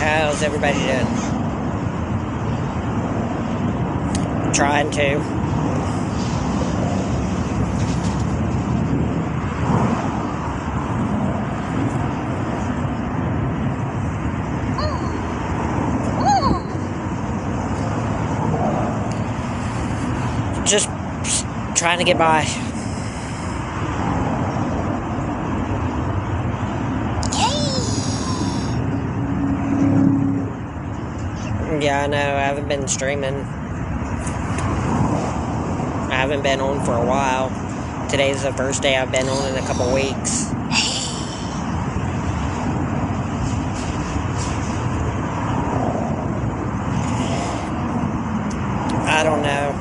How's everybody doing? Trying to. Just trying to get by. Yeah, I know. I haven't been streaming. I haven't been on for a while. Today's the first day I've been on in a couple weeks. I don't know.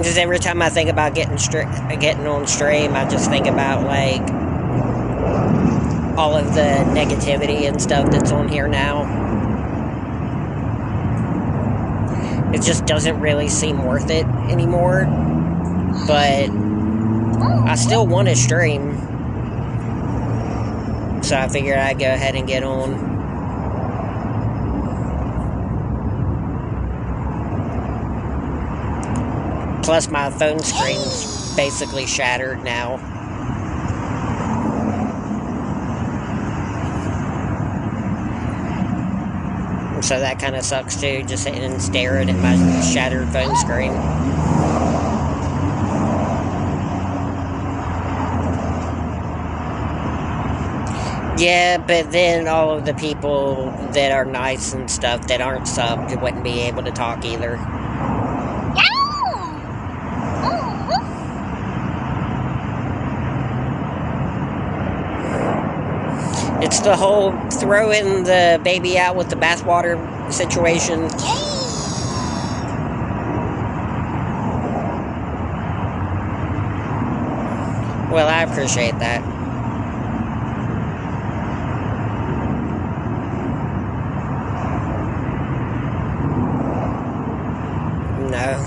Just every time I think about getting on stream, I just think about, like, all of the negativity and stuff that's on here now. It just doesn't really seem worth it anymore. But I still want to stream. So I figured I'd go ahead and get on. Plus my phone screen's basically shattered now. So that kind of sucks too, just sitting and staring at my shattered phone screen. Yeah, but then all of the people that are nice and stuff that aren't subbed wouldn't be able to talk either. It's the whole throwing the baby out with the bathwater situation. Well, I appreciate that. No.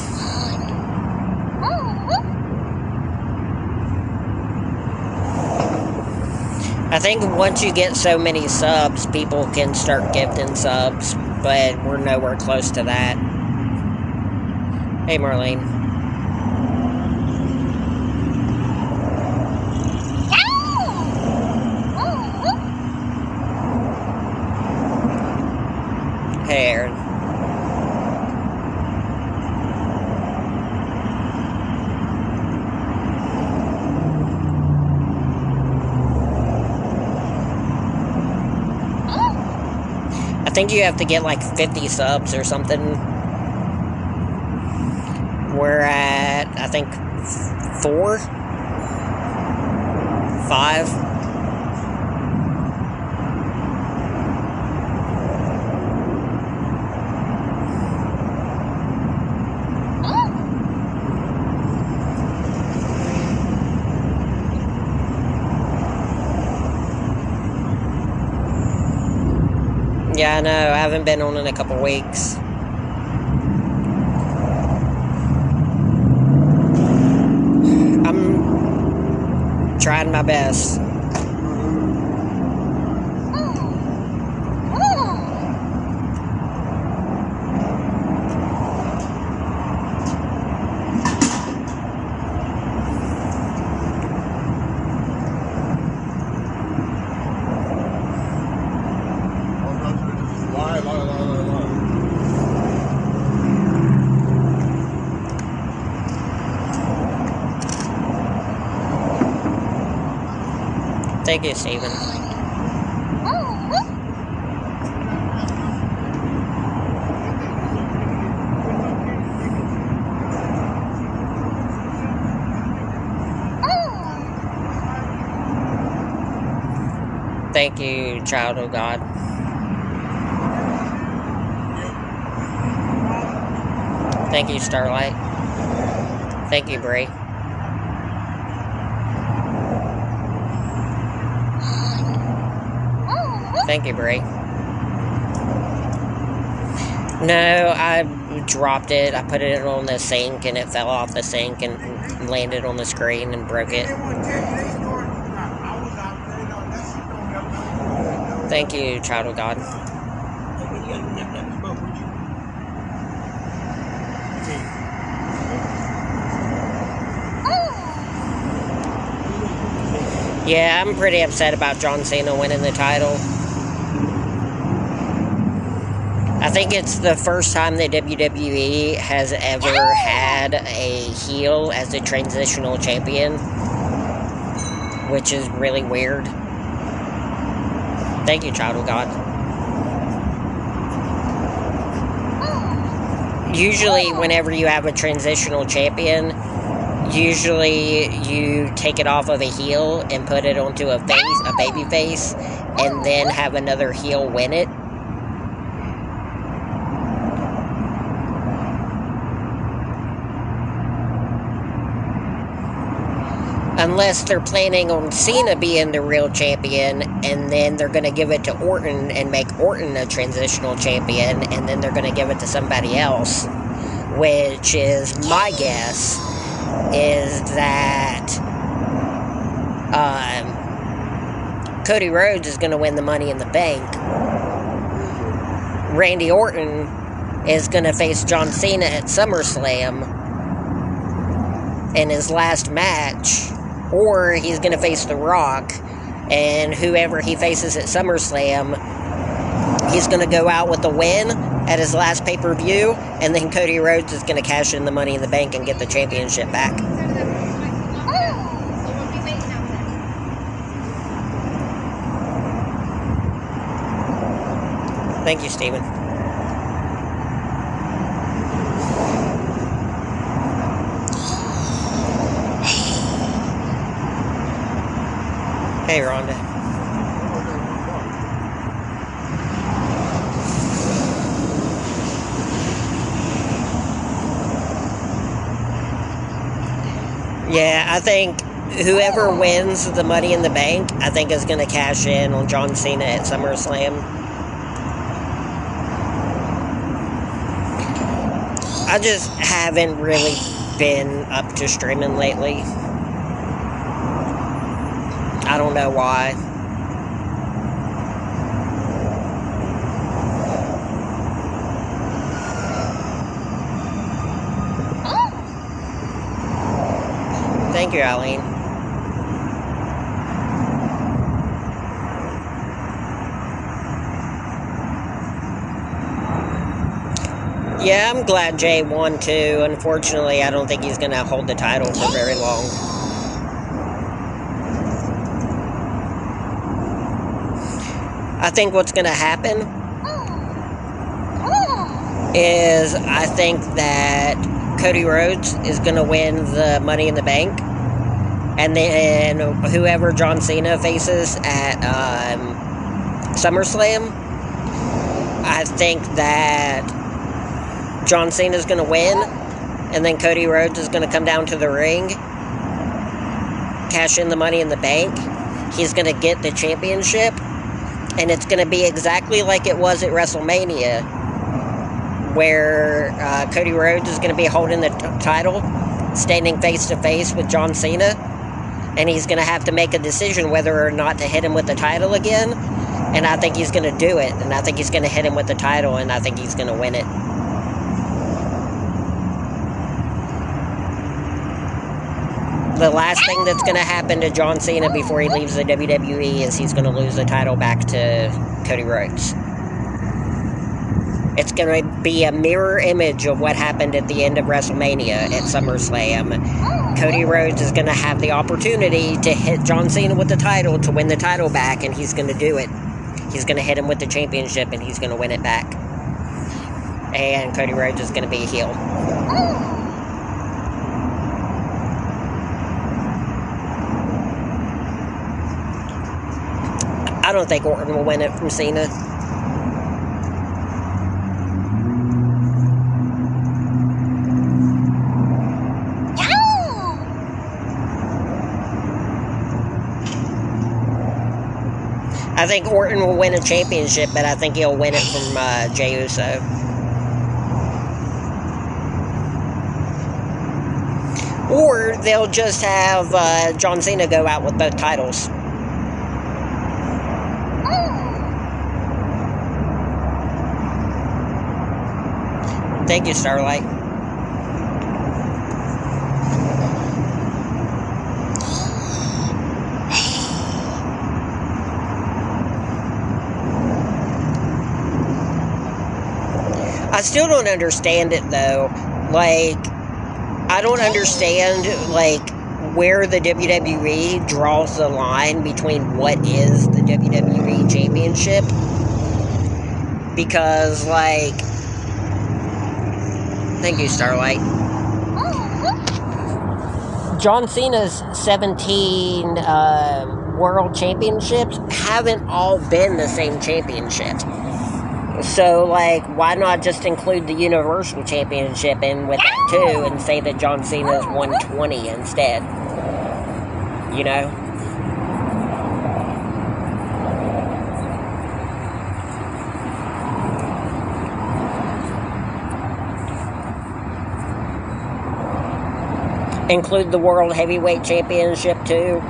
I think once you get so many subs, people can start gifting subs, but we're nowhere close to that. Hey, Marlene. Hey, Aaron. I think you have to get like 50 subs or something. We're at, I think, 4? 5? Yeah, I know. I haven't been on in a couple weeks. I'm trying my best. Thank you, Steven. Thank you, child of God. Thank you, Starlight. Thank you, Bray. Thank you, Bray. No, I dropped it. I put it on the sink and it fell off the sink and landed on the screen and broke it. Thank you, child of God. Yeah, I'm pretty upset about John Cena winning the title. I think it's the first time that WWE has ever had a heel as a transitional champion, which is really weird. Thank you, child of God. Usually, whenever you have a transitional champion, usually you take it off of a heel and put it onto a baby face, and then have another heel win it. Unless they're planning on Cena being the real champion, and then they're going to give it to Orton and make Orton a transitional champion, and then they're going to give it to somebody else, which is my guess, is that Cody Rhodes is going to win the Money in the Bank. Randy Orton is going to face John Cena at SummerSlam in his last match, or he's going to face The Rock, and whoever he faces at SummerSlam, he's going to go out with the win at his last pay-per-view, and then Cody Rhodes is going to cash in the Money in the Bank and get the championship back. Thank you, Steven. Hey, Rhonda. Yeah, I think whoever wins the Money in the Bank, I think is going to cash in on John Cena at SummerSlam. I just haven't really been up to streaming lately. I don't know why. Thank you, Eileen. Yeah, I'm glad Jay won too. Unfortunately, I don't think he's going to hold the title for very long. I think what's going to happen is I think that Cody Rhodes is going to win the Money in the Bank, and then whoever John Cena faces at SummerSlam, I think that John Cena is going to win, and then Cody Rhodes is going to come down to the ring, cash in the Money in the Bank. He's going to get the championship, and it's going to be exactly like it was at WrestleMania, where Cody Rhodes is going to be holding the title, standing face to face with John Cena, and he's going to have to make a decision whether or not to hit him with the title again, and I think he's going to do it, and I think he's going to hit him with the title, and I think he's going to win it. The last thing that's going to happen to John Cena before he leaves the WWE is he's going to lose the title back to Cody Rhodes. It's going to be a mirror image of what happened at the end of WrestleMania at SummerSlam. Cody Rhodes is going to have the opportunity to hit John Cena with the title to win the title back, and he's going to do it. He's going to hit him with the championship, and he's going to win it back. And Cody Rhodes is going to be a heel. I don't think Orton will win it from Cena. I think Orton will win a championship, but I think he'll win it from Jey Uso. Or they'll just have John Cena go out with both titles. Thank you, Starlight. I still don't understand it, though. Like, I don't understand, like, where the WWE draws the line between what is the WWE Championship. Because, like... Thank you, Starlight. John Cena's 17 World Championships haven't all been the same championship. So, like, why not just include the Universal Championship in with that, too, and say that John Cena's won 20 instead? You know? Include the World Heavyweight Championship, too.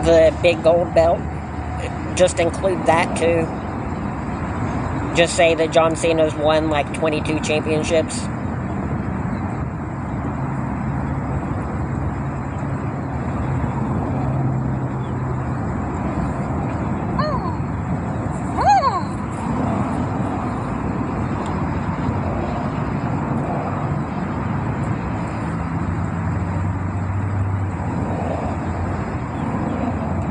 The big gold belt. Just include that, too. Just say that John Cena's won, like, 22 championships.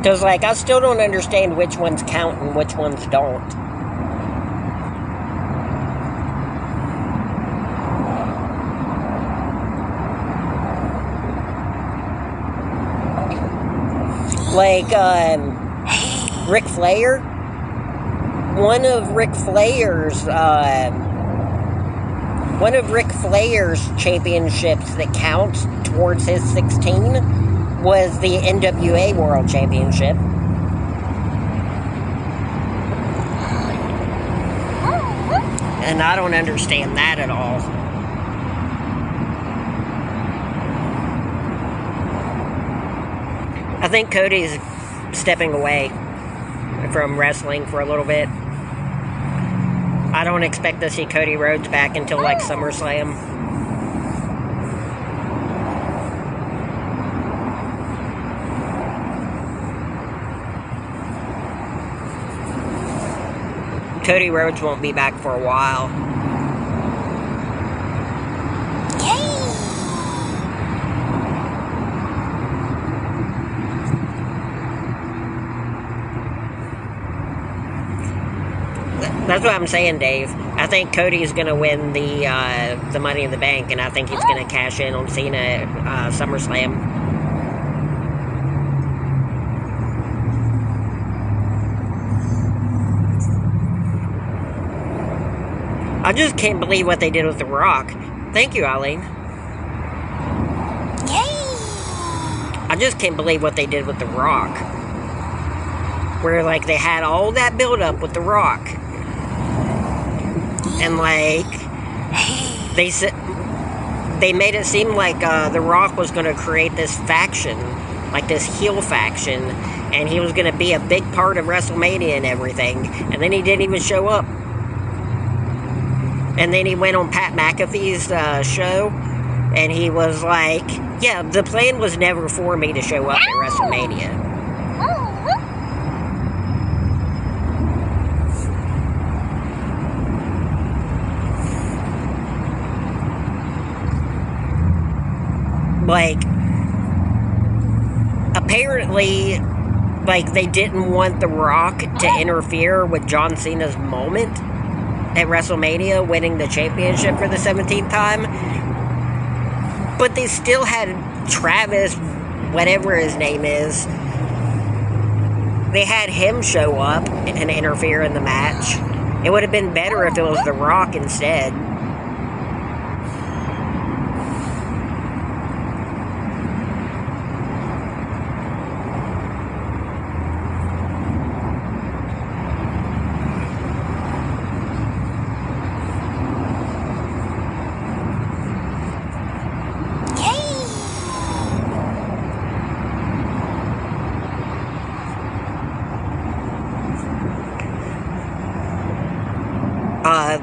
Because, like, I still don't understand which ones count and which ones don't. Like, Ric Flair? One of Ric Flair's championships that counts towards his 16 was the NWA World Championship. And I don't understand that at all. I think Cody's stepping away from wrestling for a little bit. I don't expect to see Cody Rhodes back until, like, SummerSlam. Cody Rhodes won't be back for a while. That's what I'm saying, Dave. I think Cody's going to win the Money in the Bank, and I think he's going to cash in on Cena at SummerSlam. I just can't believe what they did with The Rock. Thank you, Eileen. I just can't believe what they did with The Rock. Where, like, they had all that build-up with The Rock. And, like, they made it seem like The Rock was going to create this faction, like this heel faction, and he was going to be a big part of WrestleMania and everything. And then he didn't even show up. And then he went on Pat McAfee's show, and he was like, yeah, the plan was never for me to show up at WrestleMania. Like, apparently, like, they didn't want The Rock to interfere with John Cena's moment at WrestleMania, winning the championship for the 17th time. But they still had Travis, whatever his name is, they had him show up and interfere in the match. It would have been better if it was The Rock instead.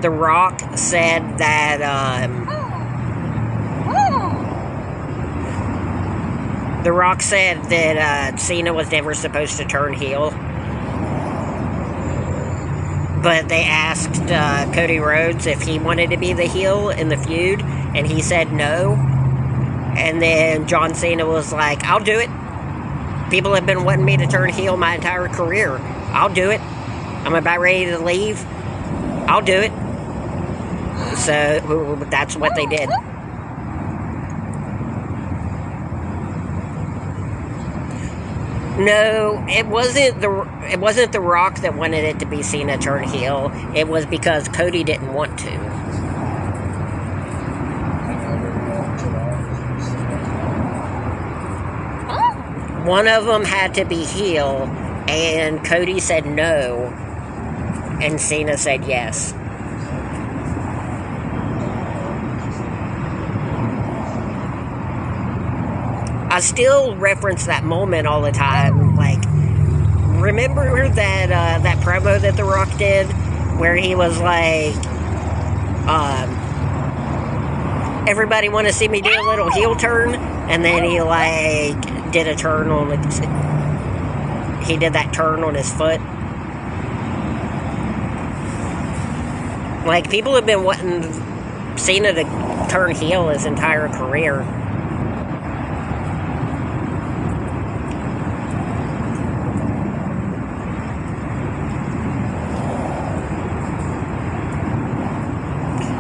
The Rock said that, The Rock said that Cena was never supposed to turn heel. But they asked Cody Rhodes if he wanted to be the heel in the feud, and he said no. And then John Cena was like, I'll do it. People have been wanting me to turn heel my entire career. I'll do it. I'm about ready to leave. I'll do it. So that's what they did. No, it wasn't the Rock that wanted it to be Cena turn heel. It was because Cody didn't want to. One of them had to be heel, and Cody said no, and Cena said yes. I still reference that moment all the time. Like, remember that promo that The Rock did, where he was like, everybody want to see me do a little heel turn, and then he like did a turn on he did that turn on his foot. Like, people have been wanting Cena to turn heel his entire career.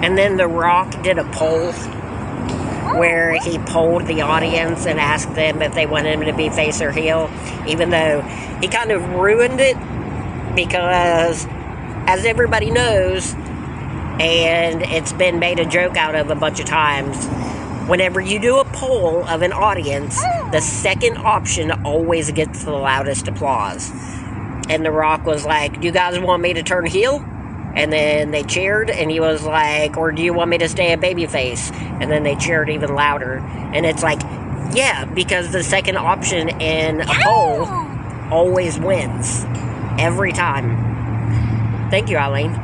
And then The Rock did a poll where he polled the audience and asked them if they wanted him to be face or heel, even though he kind of ruined it because, as everybody knows, and it's been made a joke out of a bunch of times, whenever you do a poll of an audience, the second option always gets the loudest applause. And The Rock was like, do you guys want me to turn heel? And then they cheered, and he was like, or do you want me to stay a babyface? And then they cheered even louder. And it's like, yeah, because the second option in a poll always wins. Every time. Thank you, Eileen.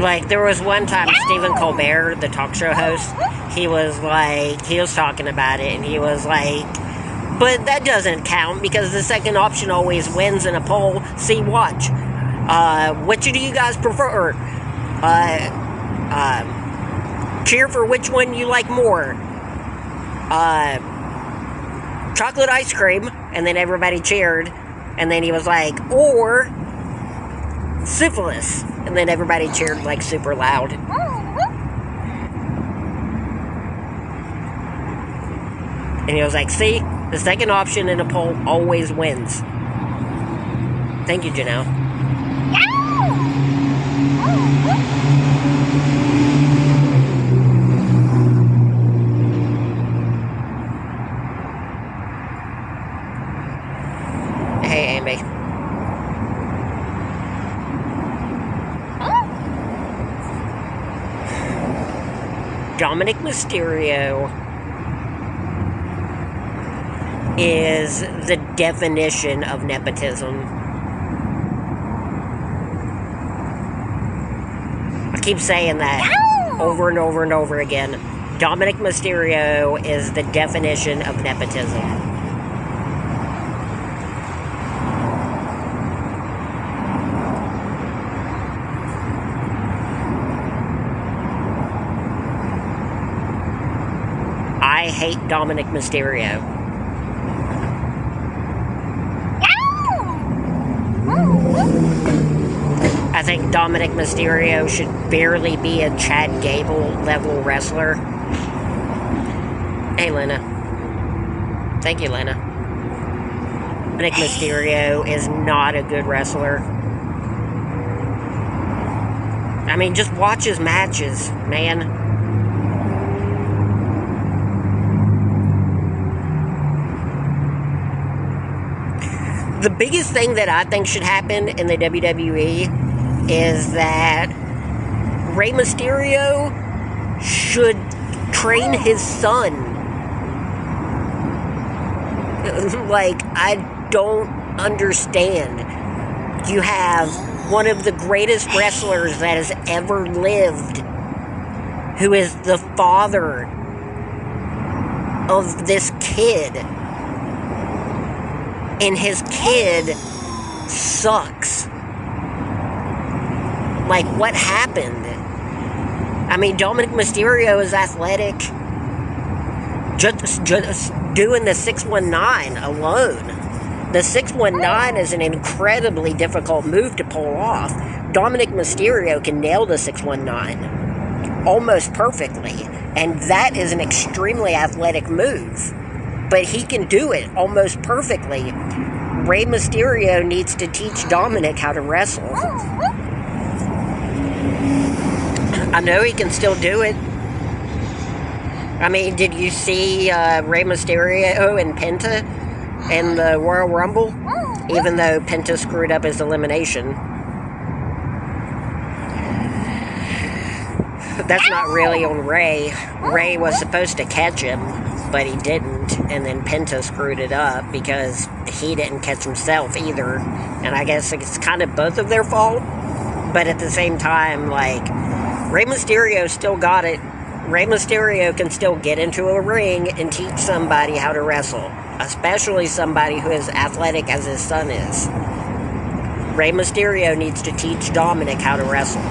Like, there was one time Stephen Colbert, the talk show host, he was talking about it, and he was like, but that doesn't count because the second option always wins in a poll. See, watch. Which do you guys prefer? Cheer for which one you like more. Chocolate ice cream, and then everybody cheered, and then he was like, or syphilis. And then everybody cheered, like, super loud. And he was like, see, the second option in a poll always wins. Thank you, Janelle. Hey, Amy. Dominic Mysterio is the definition of nepotism. I keep saying that over and over and over again. Dominic Mysterio is the definition of nepotism. I hate Dominic Mysterio. I think Dominic Mysterio should barely be a Chad Gable level wrestler. Hey, Lena. Thank you, Lena. Dominic Mysterio is not a good wrestler. I mean, just watch his matches, man. The biggest thing that I think should happen in the WWE is that Rey Mysterio should train his son. Like, I don't understand. You have one of the greatest wrestlers that has ever lived, who is the father of this kid. And his kid sucks. Like, what happened? I mean, Dominic Mysterio is athletic. Just doing the 619 alone. The 619 is an incredibly difficult move to pull off. Dominic Mysterio can nail the 619 almost perfectly. And that is an extremely athletic move. But he can do it almost perfectly. Rey Mysterio needs to teach Dominic how to wrestle. I know he can still do it. I mean, did you see Rey Mysterio and Penta in the Royal Rumble? Even though Penta screwed up his elimination. That's not really on Rey. Rey was supposed to catch him, but he didn't, and then Penta screwed it up because he didn't catch himself either. And I guess it's kind of both of their fault, but at the same time, like, Rey Mysterio still got it. Rey Mysterio can still get into a ring and teach somebody how to wrestle, especially somebody who is athletic as his son is. Rey Mysterio needs to teach Dominic how to wrestle.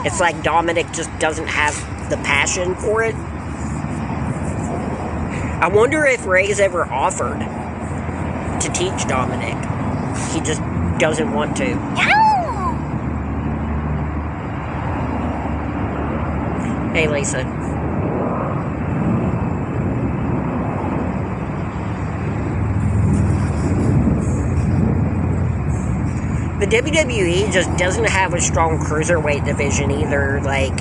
It's like Dominic just doesn't have the passion for it. I wonder if Rey's ever offered to teach Dominic. He just doesn't want to. Hey, Lisa. The WWE just doesn't have a strong cruiserweight division either. Like,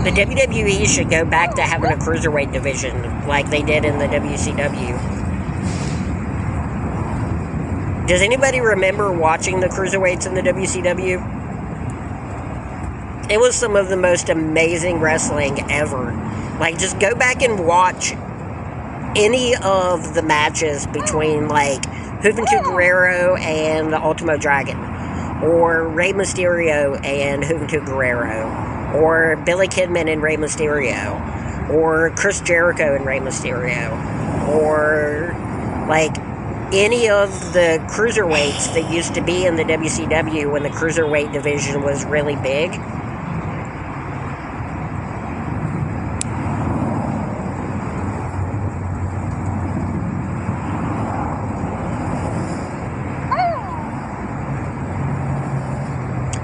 the WWE should go back to having a cruiserweight division like they did in the WCW. Does anybody remember watching the cruiserweights in the WCW? It was some of the most amazing wrestling ever. Like, just go back and watch any of the matches between, like, Juventud Guerrero and the Ultimo Dragon, or Rey Mysterio and Juventud Guerrero, or Billy Kidman and Rey Mysterio, or Chris Jericho and Rey Mysterio, or, like, any of the cruiserweights that used to be in the WCW when the cruiserweight division was really big.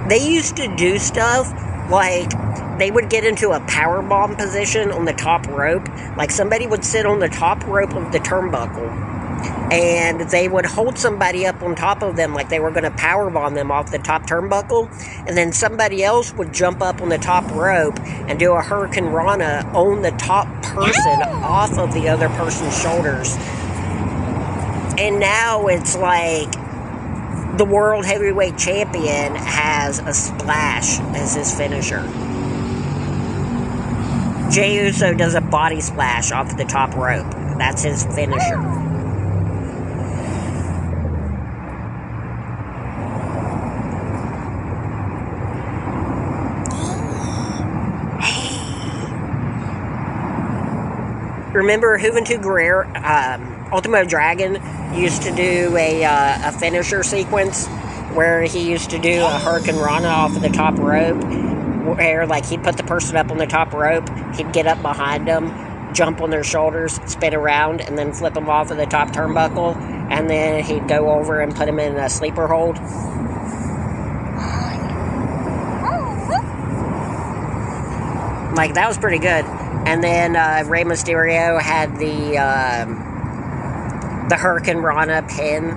They used to do stuff like they would get into a powerbomb position on the top rope. Like, somebody would sit on the top rope of the turnbuckle, and they would hold somebody up on top of them like they were going to powerbomb them off the top turnbuckle, and then somebody else would jump up on the top rope and do a Hurricane Rana on the top person off of the other person's shoulders. And now it's like the World Heavyweight Champion has a splash as his finisher. Jey Uso does a body splash off the top rope. That's his finisher. Remember Juventud Guerrero, Ultimo Dragon used to do a finisher sequence where he used to do a Hurricane Rana off of the top rope, where, like, he'd put the person up on the top rope, he'd get up behind them, jump on their shoulders, spin around, and then flip them off of the top turnbuckle. and then he'd go over and put him in a sleeper hold. Like, that was pretty good. And then Rey Mysterio had the Hurricane Rana pin,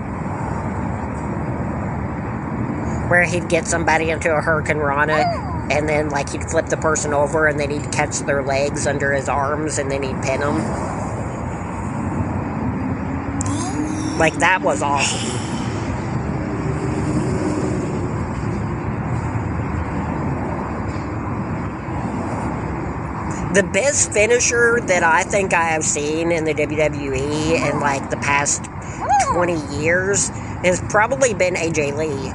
where he'd get somebody into a Hurricane Rana, and then, like, he'd flip the person over, and then he'd catch their legs under his arms, and then he'd pin them. Like, that was awesome. The best finisher that I think I have seen in the WWE in, like, the past 20 years has probably been AJ Lee.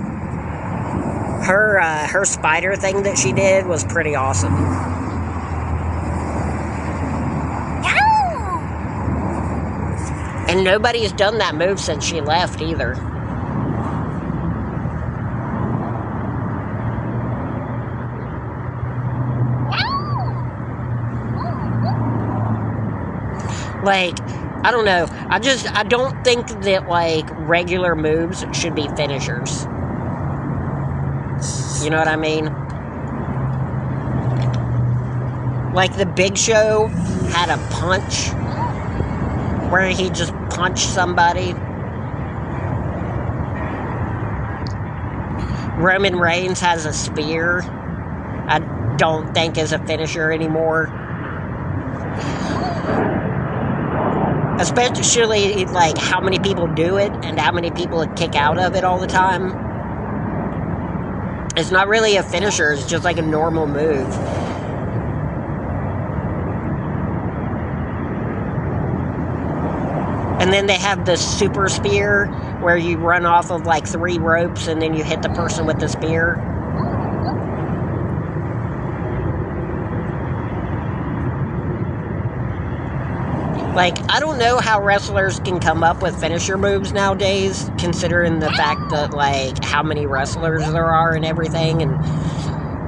Her spider thing that she did was pretty awesome. And nobody's done that move since she left either. Like, I don't know. I don't think that, like, regular moves should be finishers. You know what I mean? Like, the Big Show had a punch where he just punched somebody. Roman Reigns has a spear. I don't think is a finisher anymore. Especially, like, how many people do it and how many people kick out of it all the time. It's not really a finisher, it's just like a normal move. And then they have the super spear, where you run off of, like, 3 ropes and then you hit the person with the spear. Like, I don't know how wrestlers can come up with finisher moves nowadays, considering the fact that, like, how many wrestlers there are and everything, and,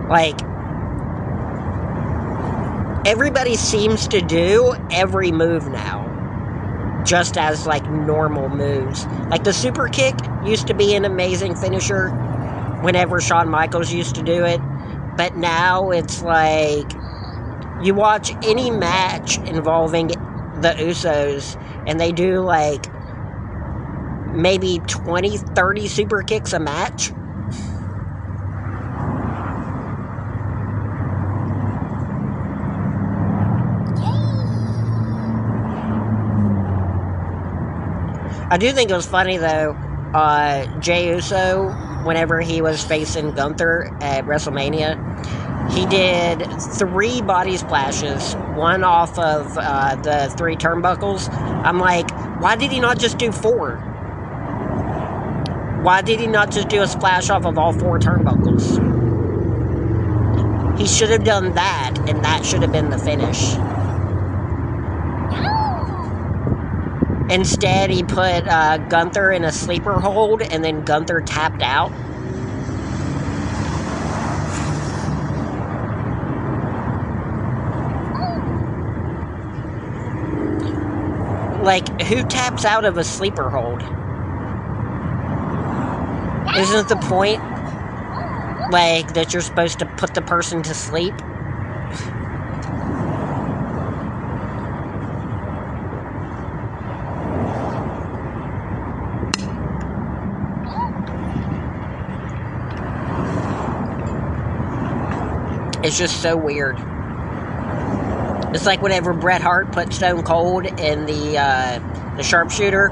like, everybody seems to do every move now, just as, like, normal moves. Like, the super kick used to be an amazing finisher whenever Shawn Michaels used to do it, but now it's like, you watch any match involving the Usos, and they do, like, maybe 20, 30 super kicks a match. I do think it was funny, though, Jey Uso, whenever he was facing Gunther at WrestleMania, he did 3 body splashes, one off of the 3 turnbuckles. I'm like, why did he not just do 4? Why did he not just do a splash off of all 4 turnbuckles? He should have done that, and that should have been the finish. Instead, he put Gunther in a sleeper hold, and then Gunther tapped out. Like, who taps out of a sleeper hold? Isn't the point, like, that you're supposed to put the person to sleep? It's just so weird. It's like whenever Bret Hart put Stone Cold in the sharpshooter,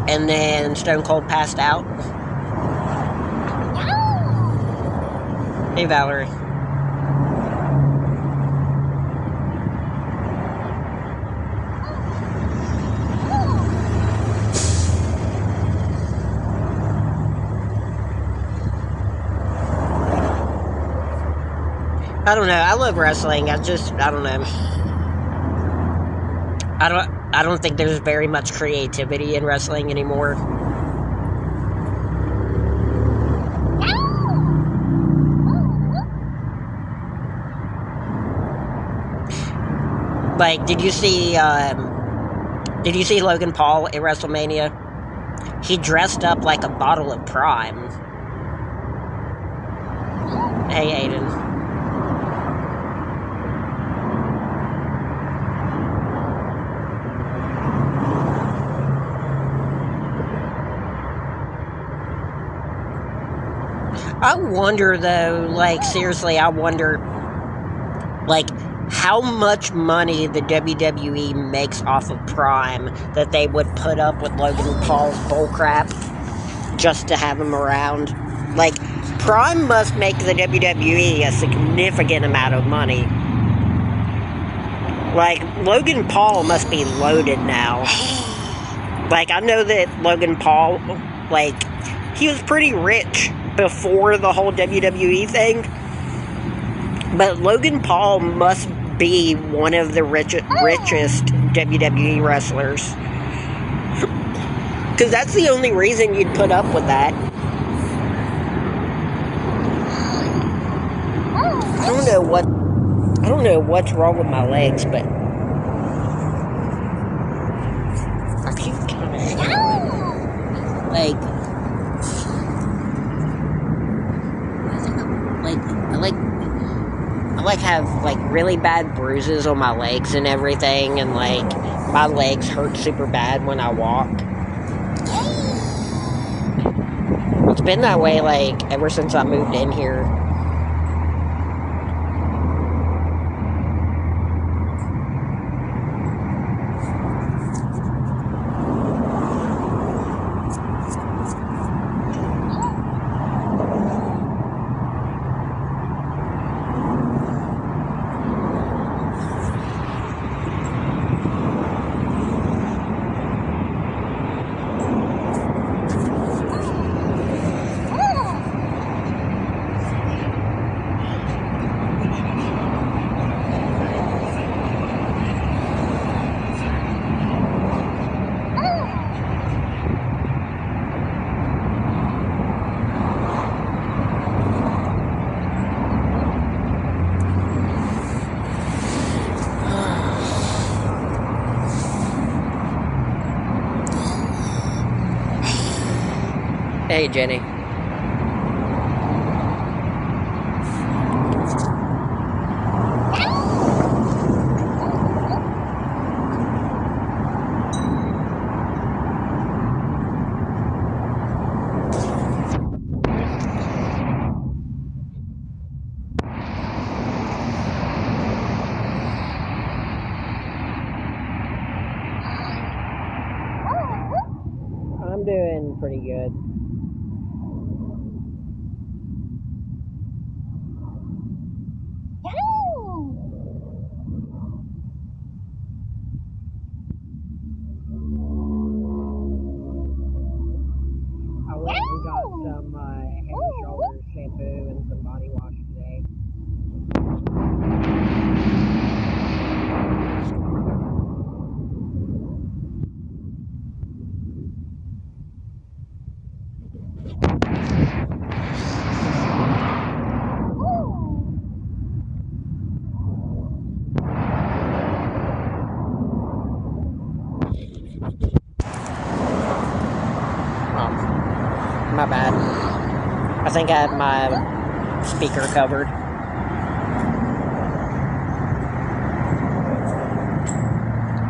and then Stone Cold passed out. Hey, Valerie. I don't know. I love wrestling. I don't know. I don't think there's very much creativity in wrestling anymore. Like, did you see Logan Paul at WrestleMania? He dressed up like a bottle of Prime. Hey, Aiden. I wonder, though, like, seriously, I wonder, like, how much money the WWE makes off of Prime that they would put up with Logan Paul's bullcrap just to have him around. Like, Prime must make the WWE a significant amount of money. Like, Logan Paul must be loaded now. Like, I know that Logan Paul, like, he was pretty rich before the whole WWE thing. But Logan Paul must be one of the richest WWE wrestlers. Because that's the only reason you'd put up with that. I don't know what's wrong with my legs, but I keep kind of I have like really bad bruises on my legs and everything, and like my legs hurt super bad when I walk. It's been that way like ever since I moved in here. Hey, Jenny. I'm doing pretty good. I went and got some Head and Shoulders shampoo and some body wash today. My bad. I think I had my speaker covered.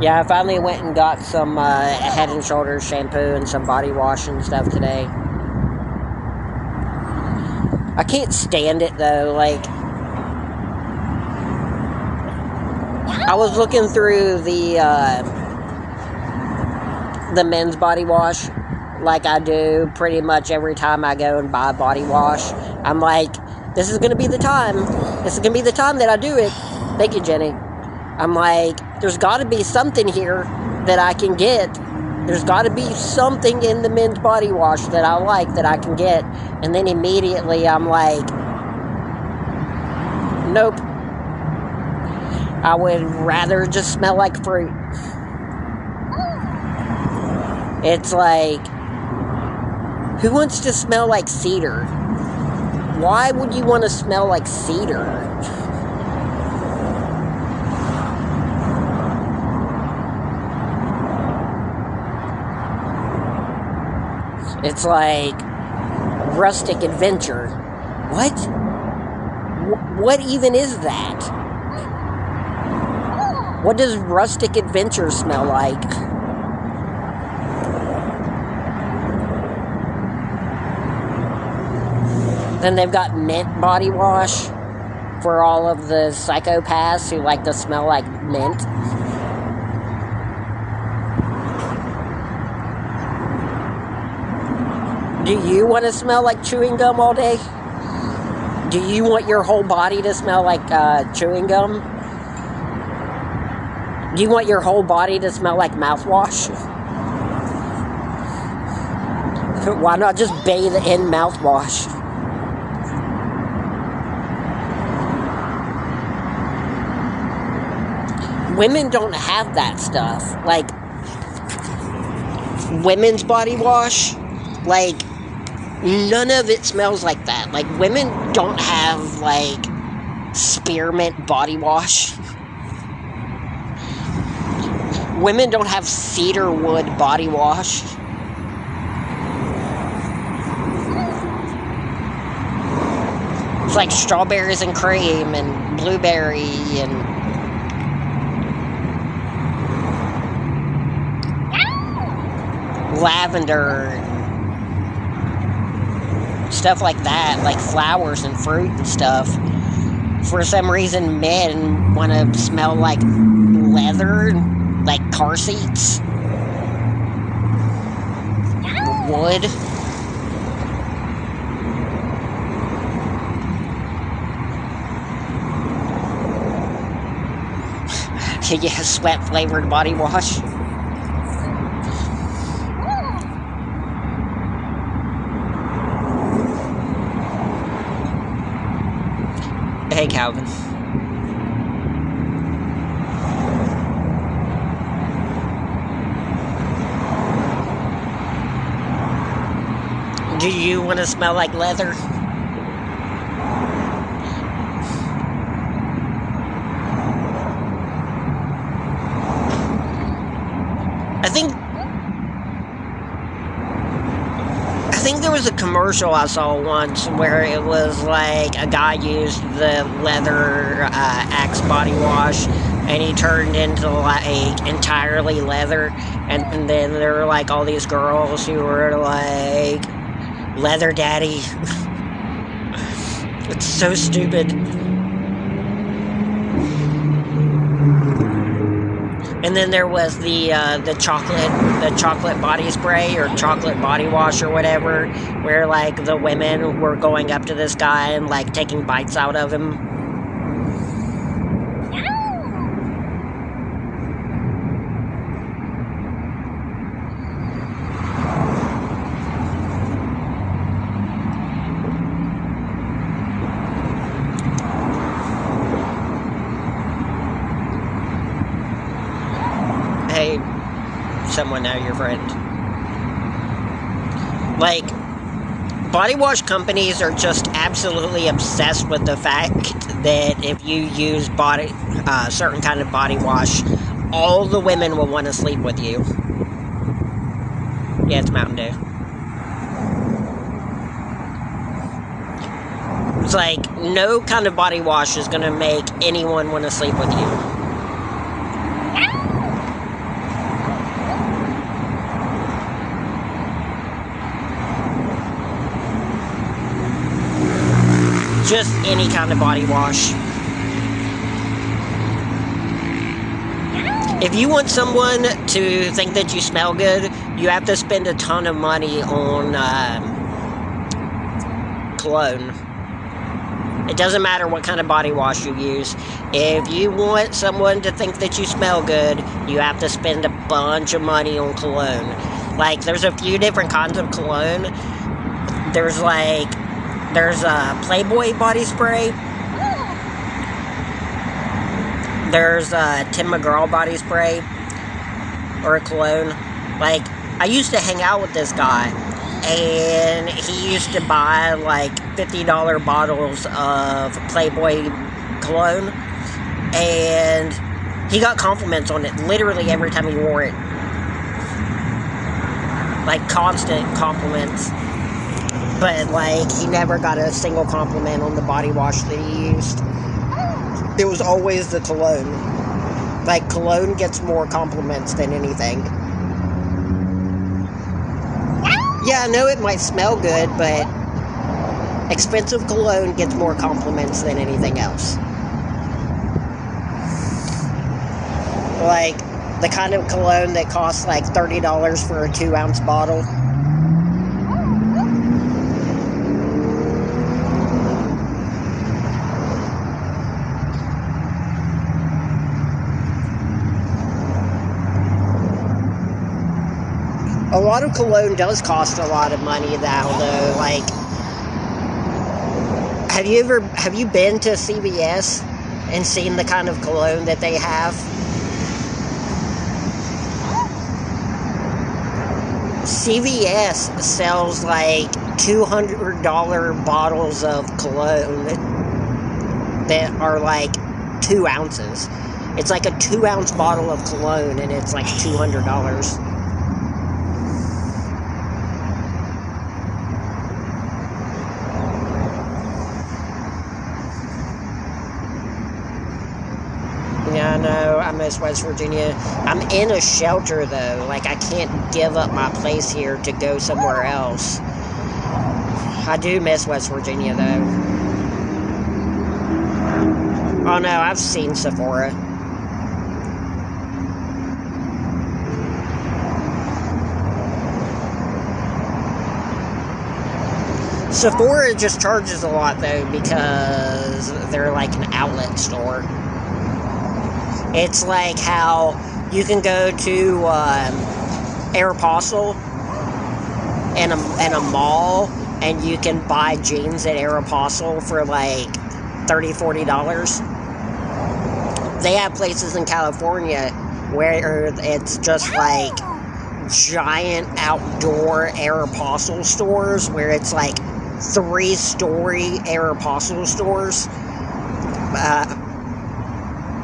Yeah, I finally went and got some Head and Shoulders shampoo and some body wash and stuff today. I can't stand it though, like, I was looking through the men's body wash, like I do pretty much every time I go and buy a body wash. I'm like, this is going to be the time. This is going to be the time that I do it. Thank you, Jenny. I'm like, there's got to be something here that I can get. There's got to be something in the men's body wash that I like that I can get. And then immediately I'm like, nope. I would rather just smell like fruit. It's like, who wants to smell like cedar? Why would you want to smell like cedar? It's like rustic adventure. What? What even is that? What does rustic adventure smell like? Then they've got mint body wash for all of the psychopaths who like to smell like mint. Do you want to smell like chewing gum all day? Do you want your whole body to smell like chewing gum? Do you want your whole body to smell like mouthwash? Why not just bathe in mouthwash? Women don't have that stuff. Like, women's body wash, like, none of it smells like that. Like, women don't have, like, spearmint body wash. Women don't have cedar wood body wash. It's like strawberries and cream and blueberry and lavender and stuff like that, like flowers and fruit and stuff. For some reason, men want to smell like leather, like car seats, wood. Yeah, sweat flavored body wash. Hey, Calvin. Do you want to smell like leather? I think there was a commercial I saw once where it was like a guy used the leather Axe body wash and he turned into like entirely leather, and then there were like all these girls who were like, leather daddy. It's so stupid. And then there was the chocolate body spray or chocolate body wash or whatever, where like the women were going up to this guy and like taking bites out of him. Hey, someone know your friend. Like, body wash companies are just absolutely obsessed with the fact that if you use certain kind of body wash, all the women will want to sleep with you. Yeah, it's Mountain Dew. It's like, no kind of body wash is gonna make anyone want to sleep with you. Just any kind of body wash. If you want someone to think that you smell good, you have to spend a ton of money on cologne. It doesn't matter what kind of body wash you use. If you want someone to think that you smell good, you have to spend a bunch of money on cologne. Like, there's a few different kinds of cologne. There's a Playboy body spray. There's a Tim McGraw body spray. Or a cologne. Like, I used to hang out with this guy, and he used to buy like $50 bottles of Playboy cologne, and he got compliments on it literally every time he wore it. like, constant compliments. But, like, he never got a single compliment on the body wash that he used. It was always the cologne. Like, cologne gets more compliments than anything. Yeah, I know it might smell good, but expensive cologne gets more compliments than anything else. Like, the kind of cologne that costs like $30 for a 2-ounce bottle. A lot of cologne does cost a lot of money now, though. Like, have you been to CVS and seen the kind of cologne that they have? CVS sells like $200 bottles of cologne that are like 2 ounces. It's like a 2-ounce bottle of cologne, and it's like $200. Yeah, I know. I miss West Virginia. I'm in a shelter, though. Like, I can't give up my place here to go somewhere else. I do miss West Virginia, though. Oh, no, I've seen Sephora. Sephora just charges a lot, though, because they're like an outlet store. It's like how you can go to Aeropostale and a mall, and you can buy jeans at Aeropostale for like $30-$40. They have places in California where it's just like giant outdoor Aeropostale stores, where it's like 3-story Aeropostale stores.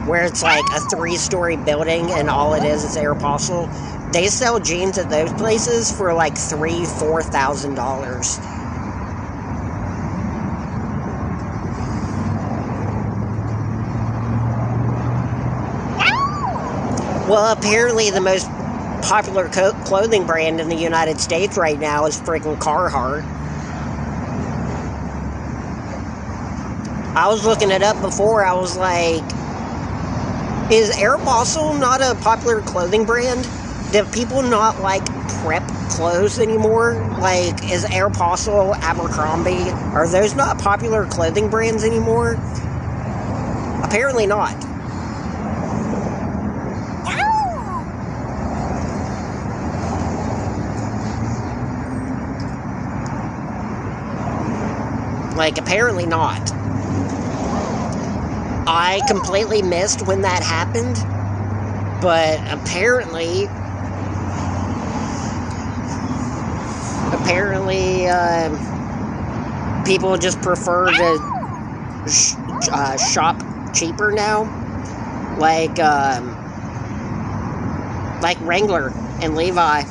Where it's like a 3-story building and all it is Aeropostale. They sell jeans at those places for like $3,000-$4,000. Well, apparently the most popular clothing brand in the United States right now is freaking Carhartt. I was looking it up before. I was like, is Aeropostale not a popular clothing brand? Do people not like prep clothes anymore? Like, is Aeropostale, Abercrombie, are those not popular clothing brands anymore? Apparently not. Like, apparently not. I completely missed when that happened, but apparently, people just prefer to shop cheaper now, like Wrangler and Levi.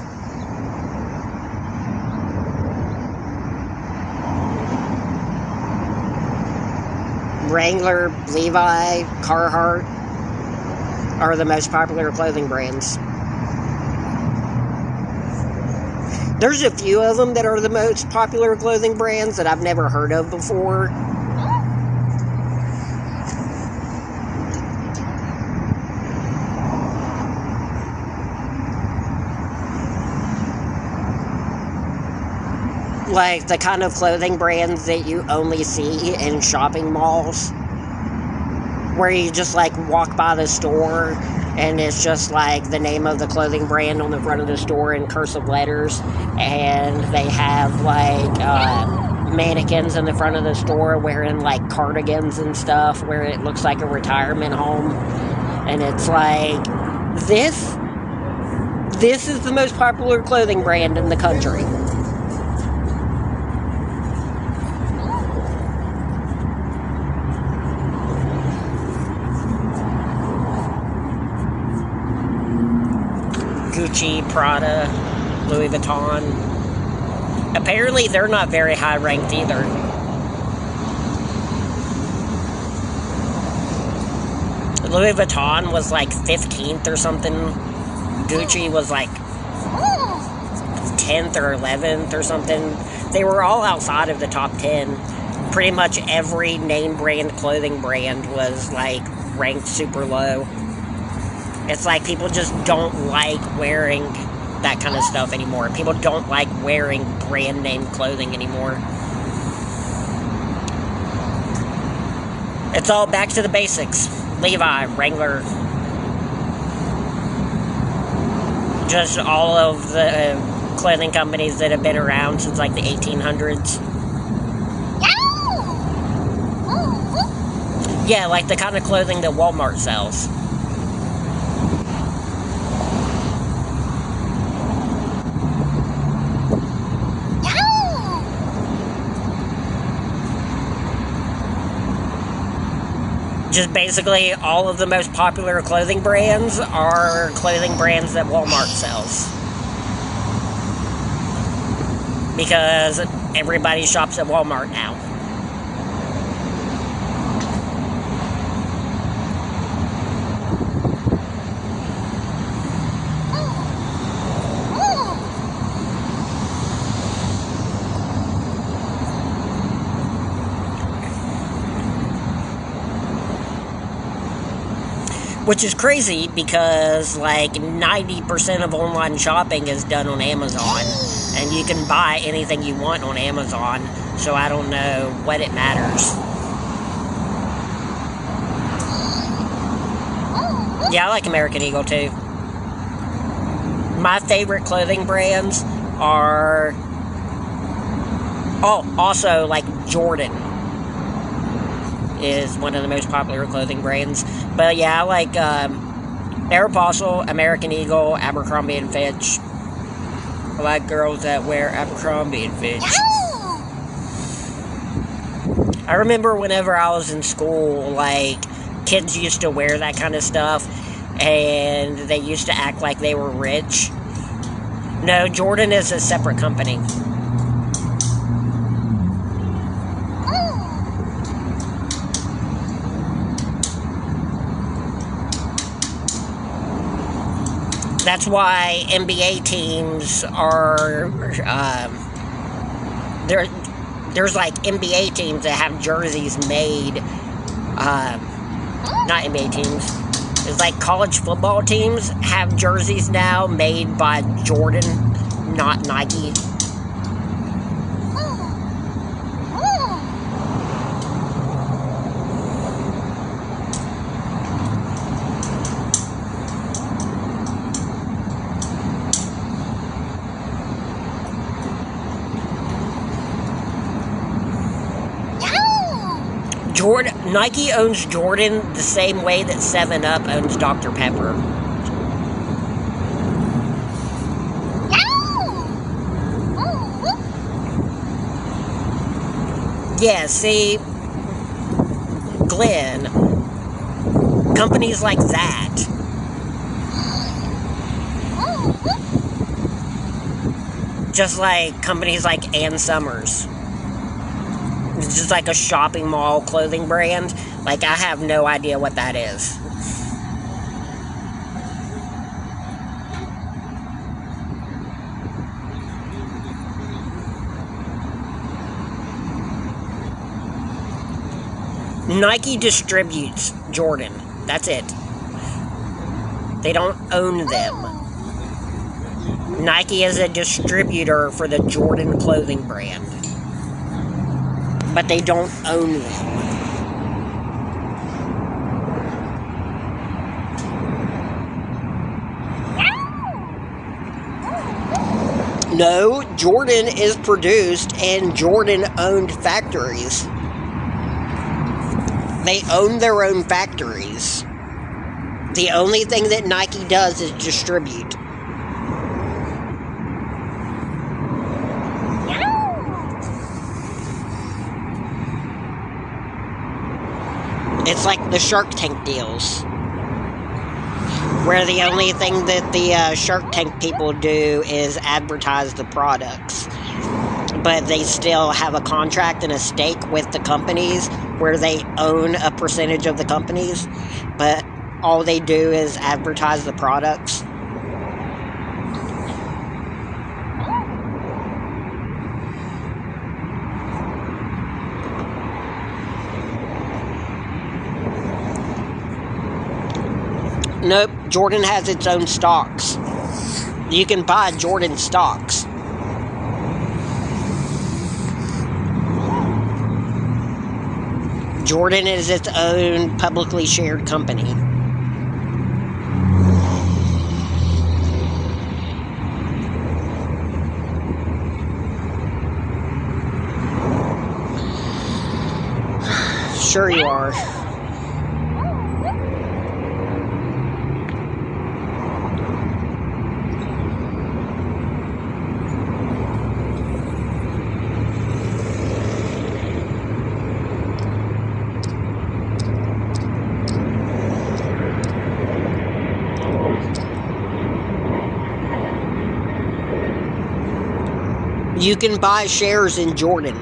Wrangler, Levi, Carhartt are the most popular clothing brands. There's a few of them that are the most popular clothing brands that I've never heard of before. Like the kind of clothing brands that you only see in shopping malls, where you just like walk by the store and it's just like the name of the clothing brand on the front of the store in cursive letters, and they have like mannequins in the front of the store wearing like cardigans and stuff, where it looks like a retirement home. And it's like, this is the most popular clothing brand in the country. Gucci, Prada, Louis Vuitton. Apparently, they're not very high ranked either. Louis Vuitton was like 15th or something. Gucci was like 10th or 11th or something. They were all outside of the top 10. Pretty much every name brand clothing brand was like ranked super low. It's like people just don't like wearing that kind of stuff anymore. People don't like wearing brand name clothing anymore. It's all back to the basics. Levi, Wrangler, just all of the clothing companies that have been around since like the 1800s. Yeah, like the kind of clothing that Walmart sells. Just basically all of the most popular clothing brands are clothing brands that Walmart sells. Because everybody shops at Walmart now. Which is crazy because like 90% of online shopping is done on Amazon. And you can buy anything you want on Amazon. So I don't know what it matters. Yeah, I like American Eagle too. My favorite clothing brands are... Oh, also like Jordan is one of the most popular clothing brands. But yeah, I like Aeropostale, American Eagle, Abercrombie & Fitch. I like girls that wear Abercrombie & Fitch. I remember whenever I was in school, like, kids used to wear that kind of stuff, and they used to act like they were rich. No, Jordan is a separate company. That's why NBA teams are, there's like NBA teams that have jerseys made, not NBA teams, it's like college football teams have jerseys now made by Jordan, not Nike. Nike owns Jordan the same way that 7-Up owns Dr. Pepper. Yeah, see, Glenn, companies like that just like companies like Ann Summers. It's just like a shopping mall clothing brand. Like, I have no idea what that is. Nike distributes Jordan. That's it. They don't own them. Nike is a distributor for the Jordan clothing brand. But they don't own them. No, Jordan is produced in Jordan-owned factories. They own their own factories. The only thing that Nike does is distribute. It's like the Shark Tank deals. where the only thing that the Shark Tank people do is advertise the products. But they still have a contract and a stake with the companies where they own a percentage of the companies, but all they do is advertise the products. Nope, Jordan has its own stocks. You can buy Jordan stocks. Jordan is its own publicly shared company. Sure you are. You can buy shares in Jordan.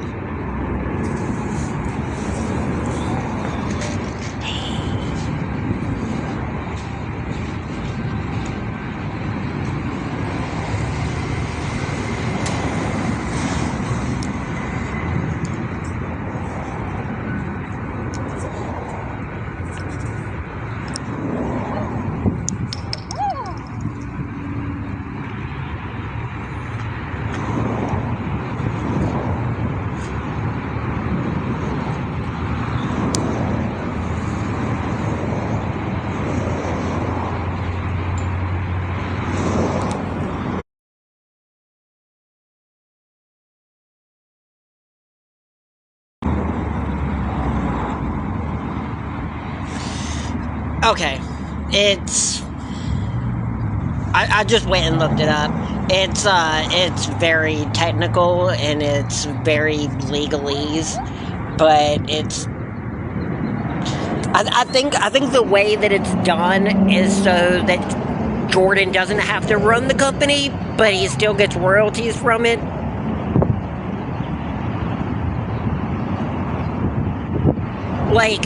Okay, it's... I just went and looked it up. It's very technical and it's very legalese, but it's... I think the way that it's done is so that Jordan doesn't have to run the company, but he still gets royalties from it. Like,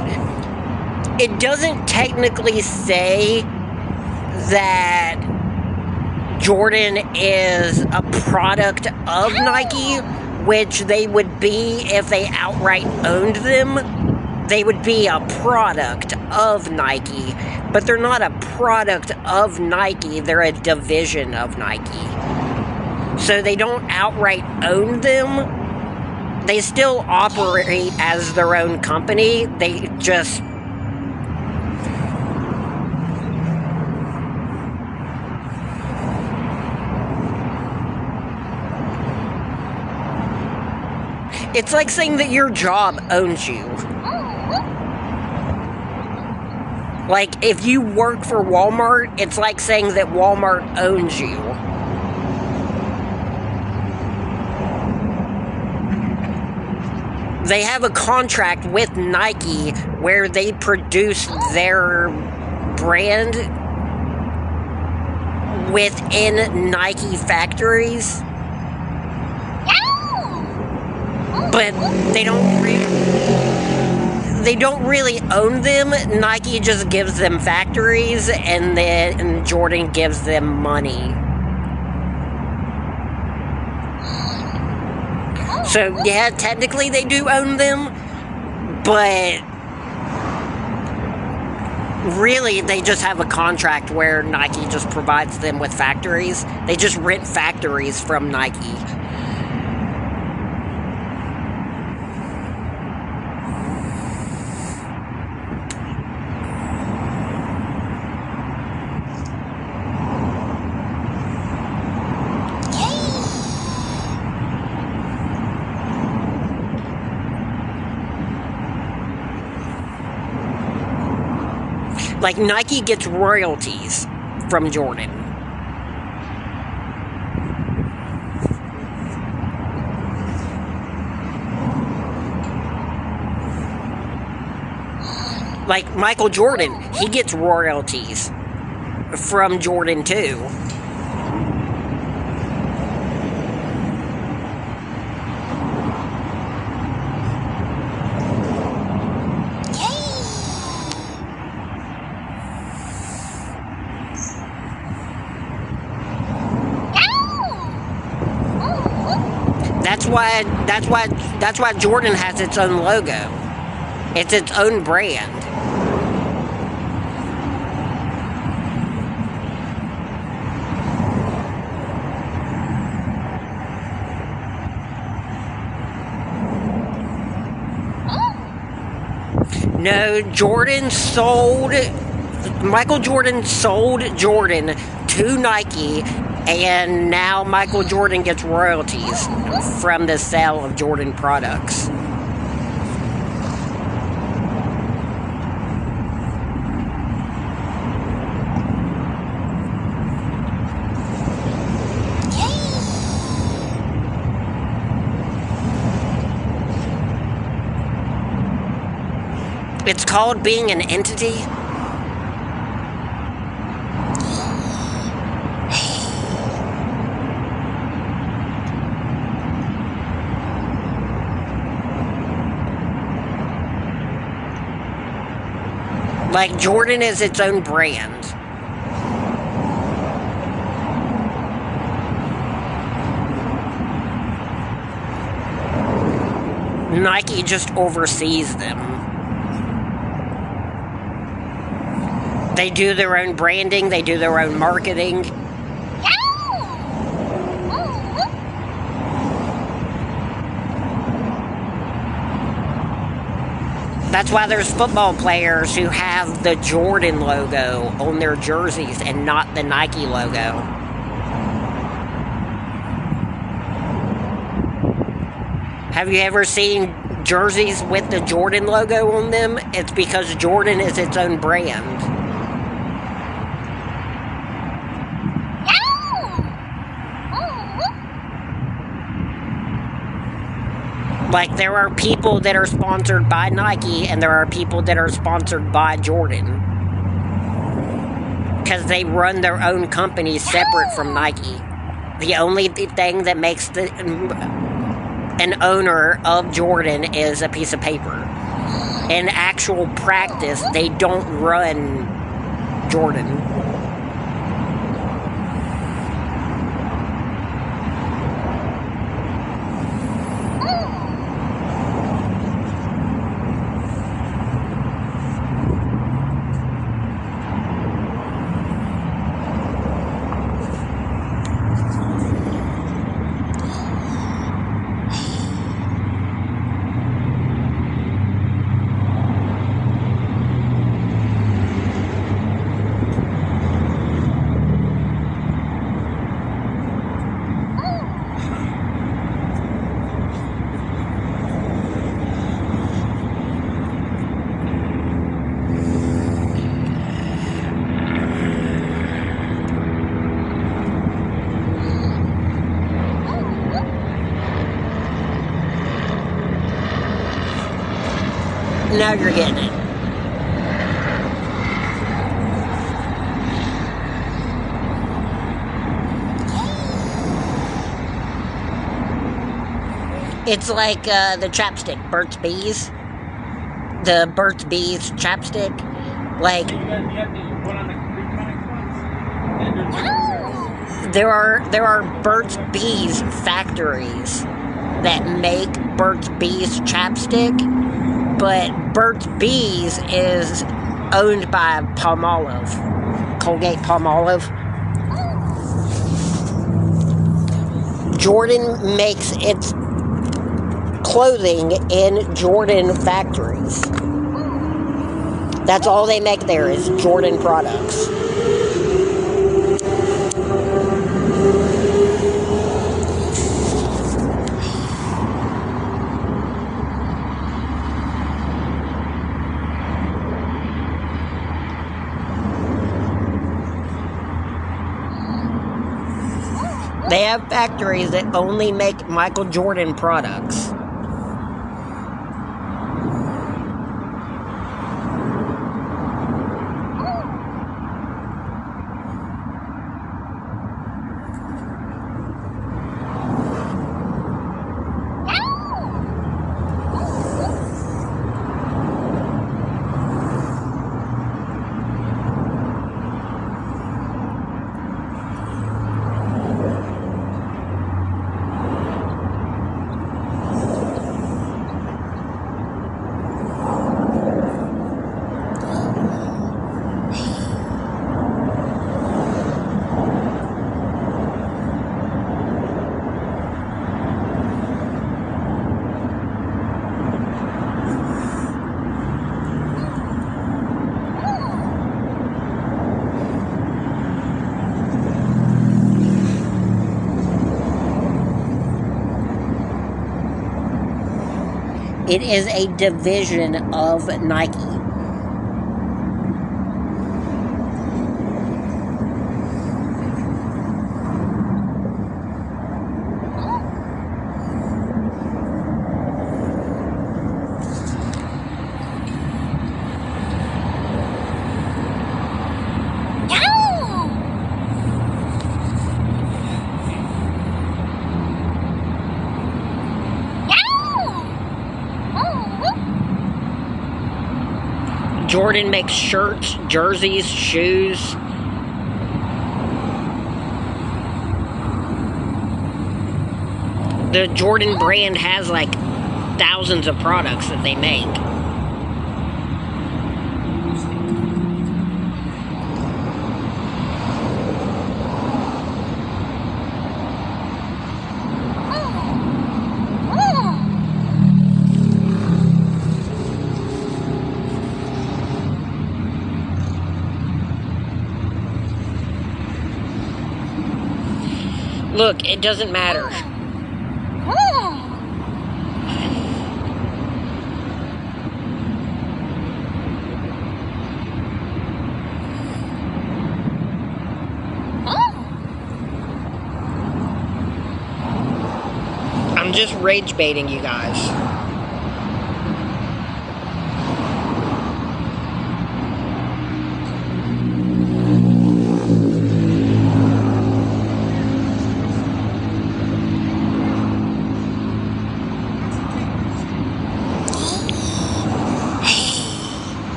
it doesn't technically say that Jordan is a product of Nike, which they would be if they outright owned them. They would be a product of Nike, but they're not a product of Nike, they're a division of Nike. So they don't outright own them. They still operate as their own company. They just... It's like saying that your job owns you. Like, if you work for Walmart, it's like saying that Walmart owns you. They have a contract with Nike where they produce their brand within Nike factories. But they don't really own them. Nike just gives them factories, and then Jordan gives them money. So yeah, technically they do own them, but really they just have a contract where Nike just provides them with factories. They just rent factories from Nike. Like, Nike gets royalties from Jordan. Like, Michael Jordan, he gets royalties from Jordan too. That's why Jordan has its own logo. It's its own brand. No, Michael Jordan sold Jordan to Nike, and now Michael Jordan gets royalties from the sale of Jordan products. It's called being an entity. Like, Jordan is its own brand. Nike just oversees them. They do their own branding, they do their own marketing. That's why there's football players who have the Jordan logo on their jerseys and not the Nike logo. Have you ever seen jerseys with the Jordan logo on them? It's because Jordan is its own brand. Like, there are people that are sponsored by Nike, and there are people that are sponsored by Jordan. Because they run their own company separate from Nike. The only thing that makes an owner of Jordan is a piece of paper. In actual practice, they don't run Jordan. Now you're getting it. It's like the chapstick, Burt's Bees. The Burt's Bees chapstick. Like, there are Burt's Bees factories that make Burt's Bees chapstick, but Burt's Bees is owned by Palmolive, Colgate-Palmolive. Jordan makes its clothing in Jordan factories. That's all they make there is Jordan products. They have factories that only make Michael Jordan products. It is a division of Nike. Jordan makes shirts, jerseys, shoes. The Jordan brand has like thousands of products that they make. Look, it doesn't matter. I'm just rage baiting you guys.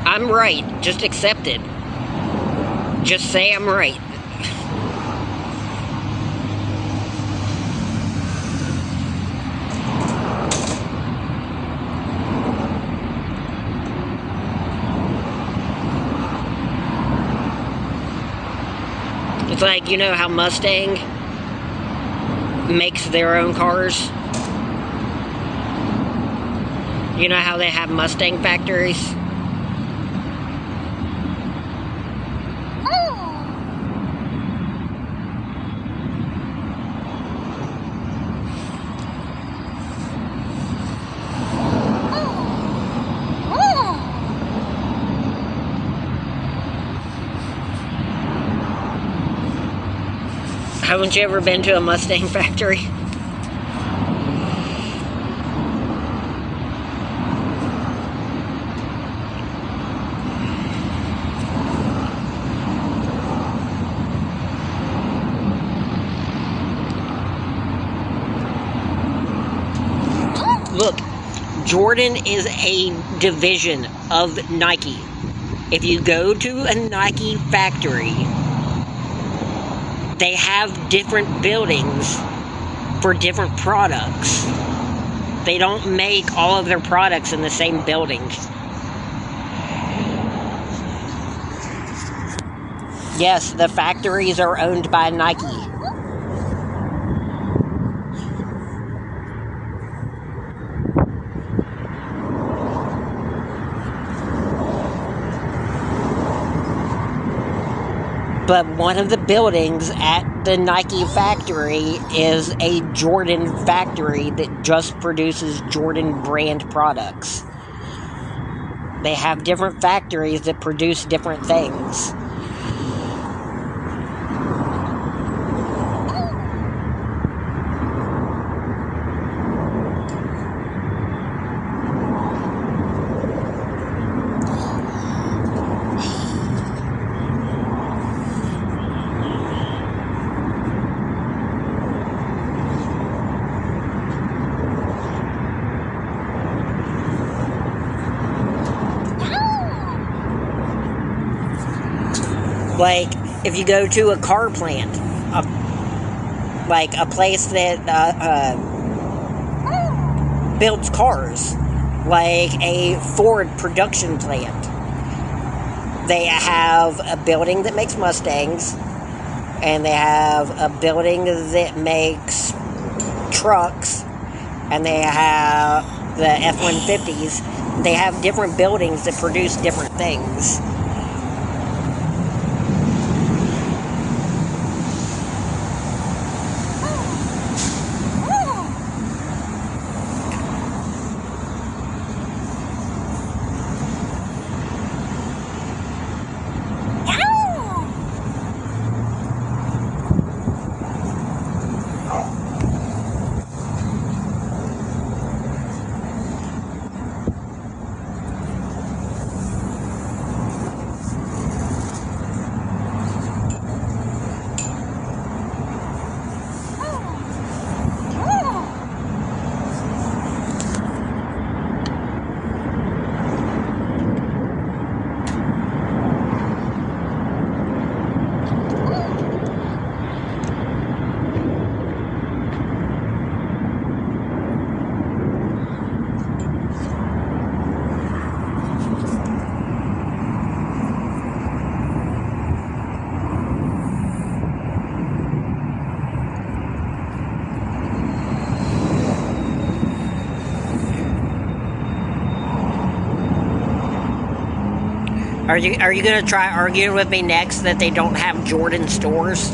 I'm right. Just accept it. Just say I'm right. It's like, you know how Mustang makes their own cars? You know how they have Mustang factories? Haven't you ever been to a Mustang factory? Look, Jordan is a division of Nike. If you go to a Nike factory, they have different buildings for different products. They don't make all of their products in the same building. Yes, the factories are owned by Nike. But one of the buildings at the Nike factory is a Jordan factory that just produces Jordan brand products. They have different factories that produce different things. Like, if you go to a car plant, like a place that builds cars, like a Ford production plant, they have a building that makes Mustangs, and they have a building that makes trucks, and they have the F-150s. They have different buildings that produce different things. Are you gonna try arguing with me next that they don't have Jordan stores?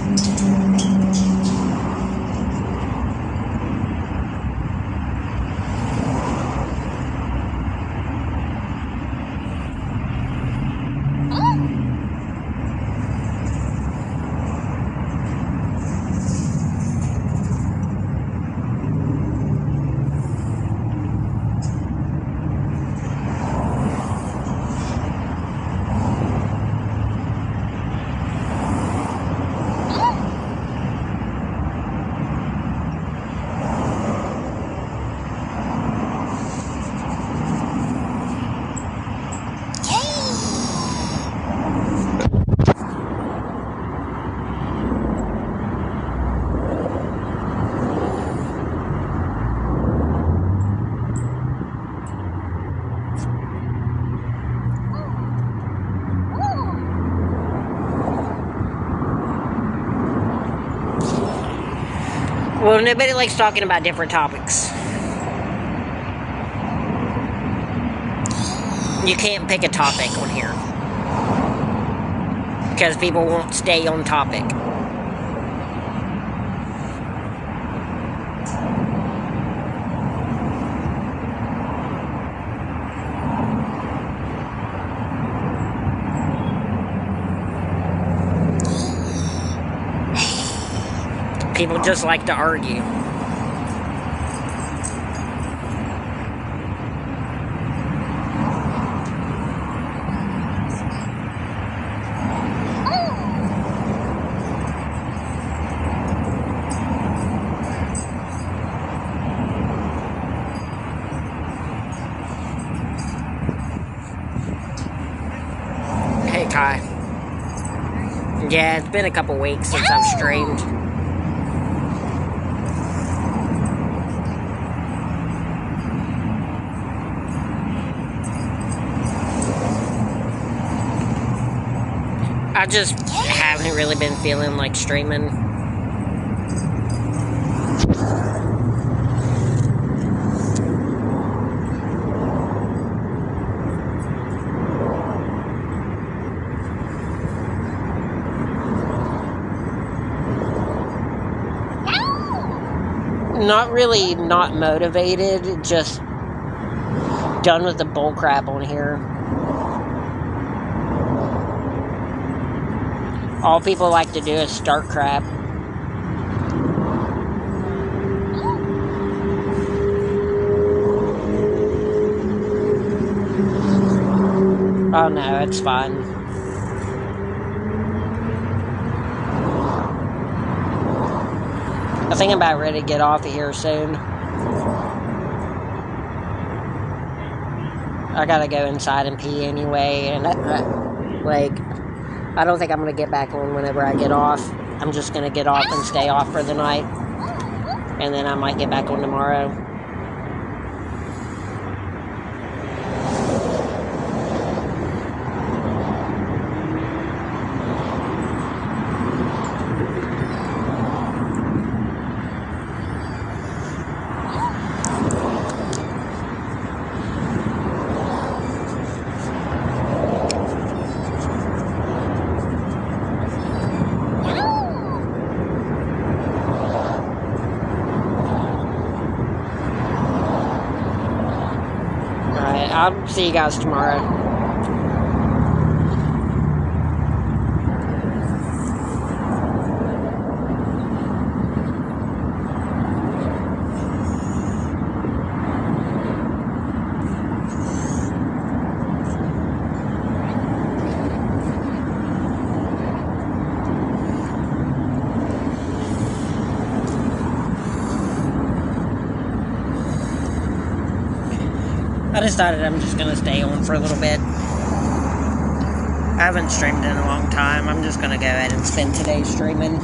Well, nobody likes talking about different topics. You can't pick a topic on here. Because people won't stay on topic. People just like to argue. Hey, Kai. Yeah, it's been a couple weeks since I've streamed. I just haven't really been feeling like streaming. Not really not motivated, just done with the bull crap on here. All people like to do is start crap. Oh no, it's fine. I think I'm about ready to get off of here soon. I gotta go inside and pee anyway, and I don't think I'm going to get back on whenever I get off. I'm just going to get off and stay off for the night. And then I might get back on tomorrow. I'll see you guys tomorrow. I decided I'm just going to stay on for a little bit. I haven't streamed in a long time. I'm just going to go ahead and spend today streaming.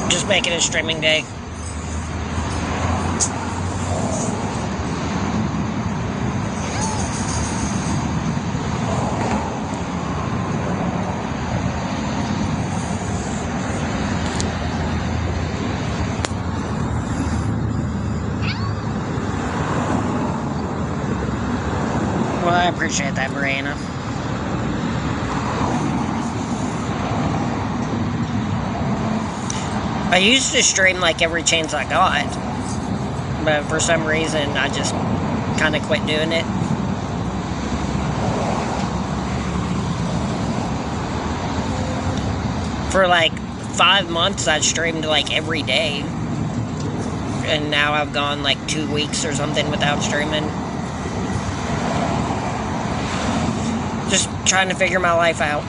Just make it a streaming day. I appreciate that, Brianna. I used to stream like every chance I got, but for some reason I just kind of quit doing it. For like 5 months I streamed like every day, and now I've gone like 2 weeks or something without streaming. Just trying to figure my life out.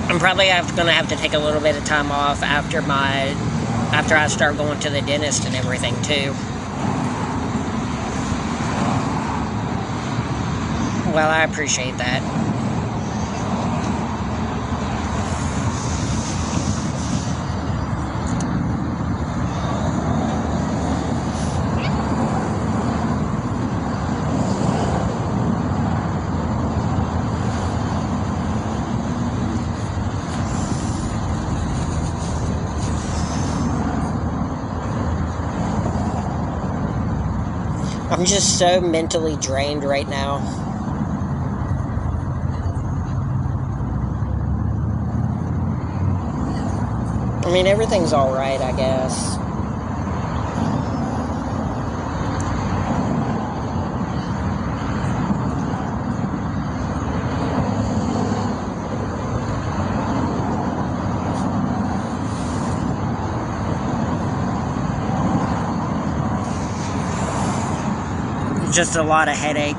I'm probably gonna have to take a little bit of time off after I start going to the dentist and everything too. Well, I appreciate that. I'm just so mentally drained right now. I mean, everything's alright, I guess. Just a lot of headache.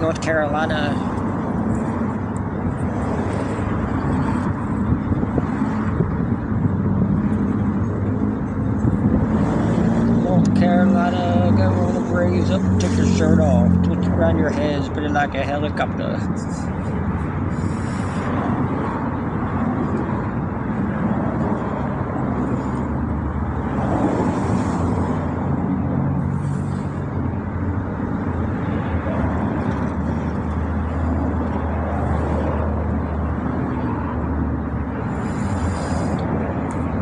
North Carolina. North Carolina, go on a raise up, take your shirt off, twist it around your head, spin it like a helicopter.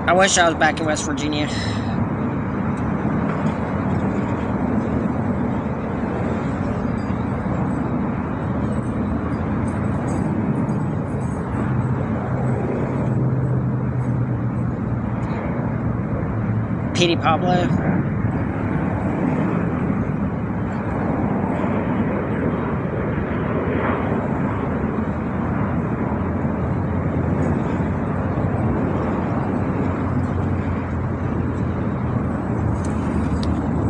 I wish I was back in West Virginia. Petey Pablo.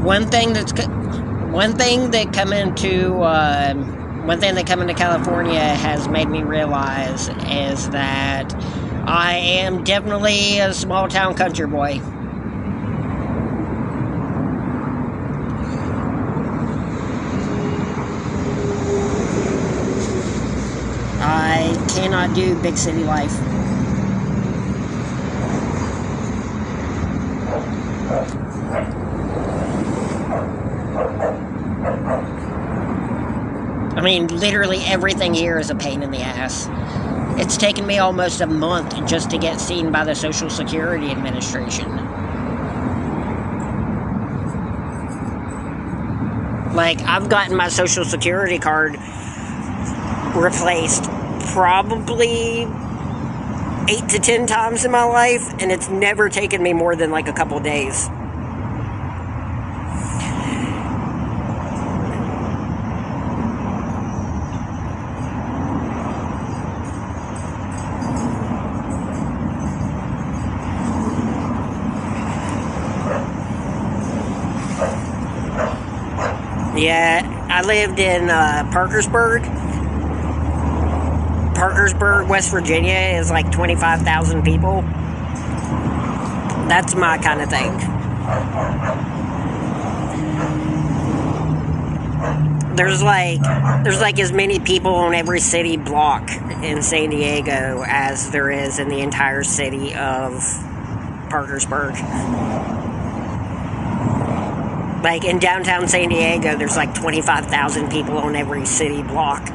One thing that coming to California has made me realize is that I am definitely a small town country boy. I cannot do big city life. I mean, literally everything here is a pain in the ass. It's taken me almost a month just to get seen by the Social Security Administration. Like, I've gotten my Social Security card replaced probably 8 to 10 times in my life, and it's never taken me more than like a couple days. Yeah, I lived in Parkersburg. Parkersburg, West Virginia is like 25,000 people. That's my kind of thing. There's like as many people on every city block in San Diego as there is in the entire city of Parkersburg. Like in downtown San Diego, there's like 25,000 people on every city block.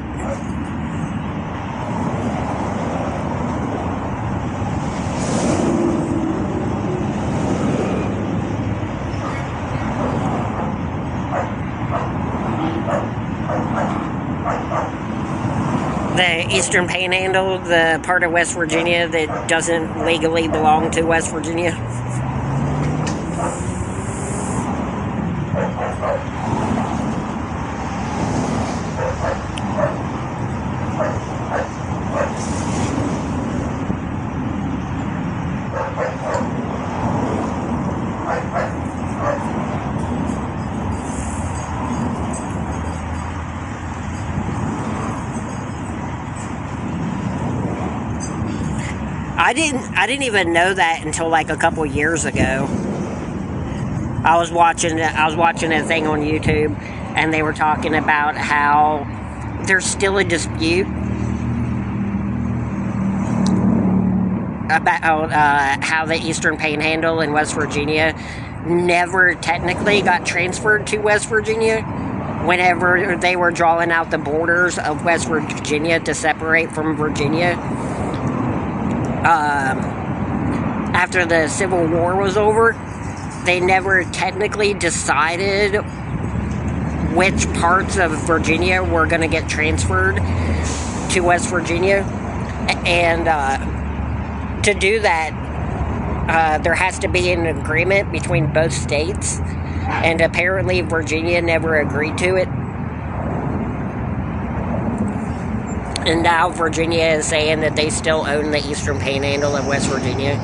The Eastern Panhandle, the part of West Virginia that doesn't legally belong to West Virginia. I didn't even know that until like a couple years ago. I was watching a thing on YouTube, and they were talking about how there's still a dispute about how the Eastern Panhandle in West Virginia never technically got transferred to West Virginia whenever they were drawing out the borders of West Virginia to separate from Virginia. After the Civil War was over, they never technically decided which parts of Virginia were going to get transferred to West Virginia. And to do that, there has to be an agreement between both states. And apparently Virginia never agreed to it. And now Virginia is saying that they still own the Eastern Panhandle of West Virginia.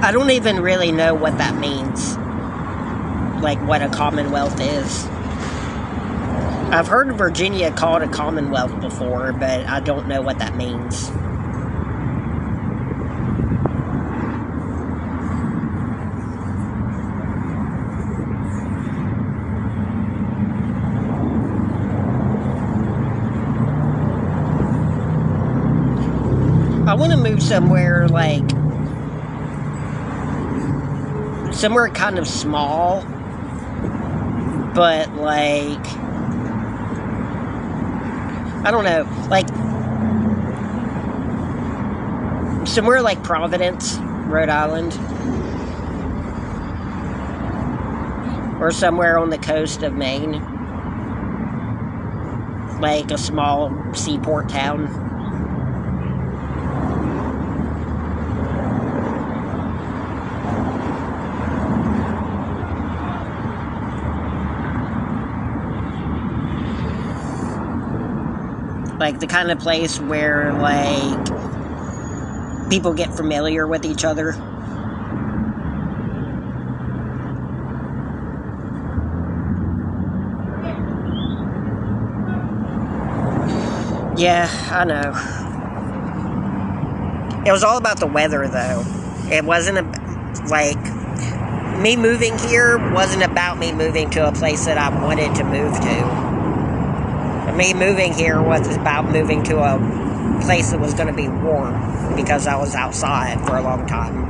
I don't even really know what that means. Like, what a commonwealth is. I've heard Virginia called a commonwealth before, but I don't know what that means. I want to move somewhere, like, somewhere kind of small, but like, I don't know, like, somewhere like Providence, Rhode Island, or somewhere on the coast of Maine, like a small seaport town. Like the kind of place where, like, people get familiar with each other. Yeah, I know. It was all about the weather, though. It wasn't, like, me moving here wasn't about me moving to a place that I wanted to move to. Me moving here was about moving to a place that was going to be warm, because I was outside for a long time.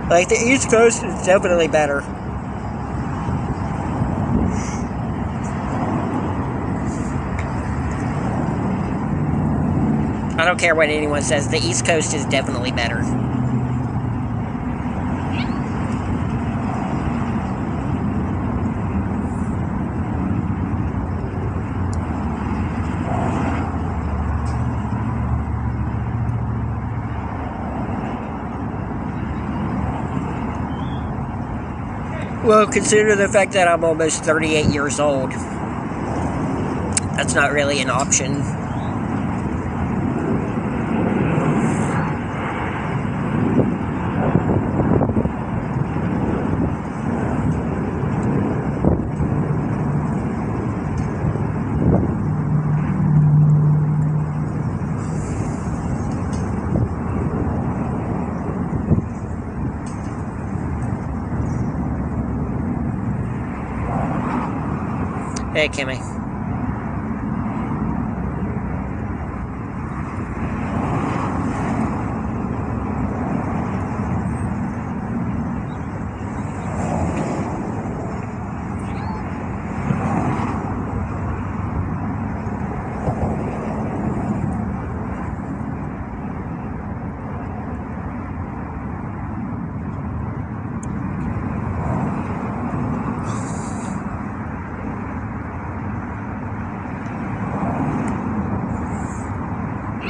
Like, the East Coast is definitely better. I don't care what anyone says. The East Coast is definitely better. Well, consider the fact that I'm almost 38 years old. That's not really an option. Hey, Kimmy.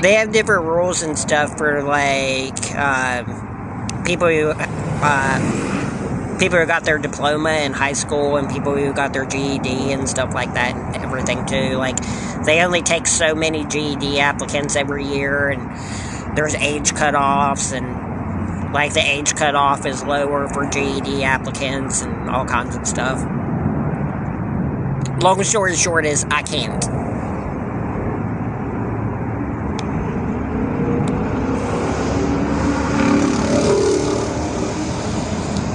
They have different rules and stuff for like people who got their diploma in high school and people who got their GED and stuff like that and everything too. Like they only take so many GED applicants every year, and there's age cutoffs, and like the age cutoff is lower for GED applicants and all kinds of stuff. Long story short is I can't.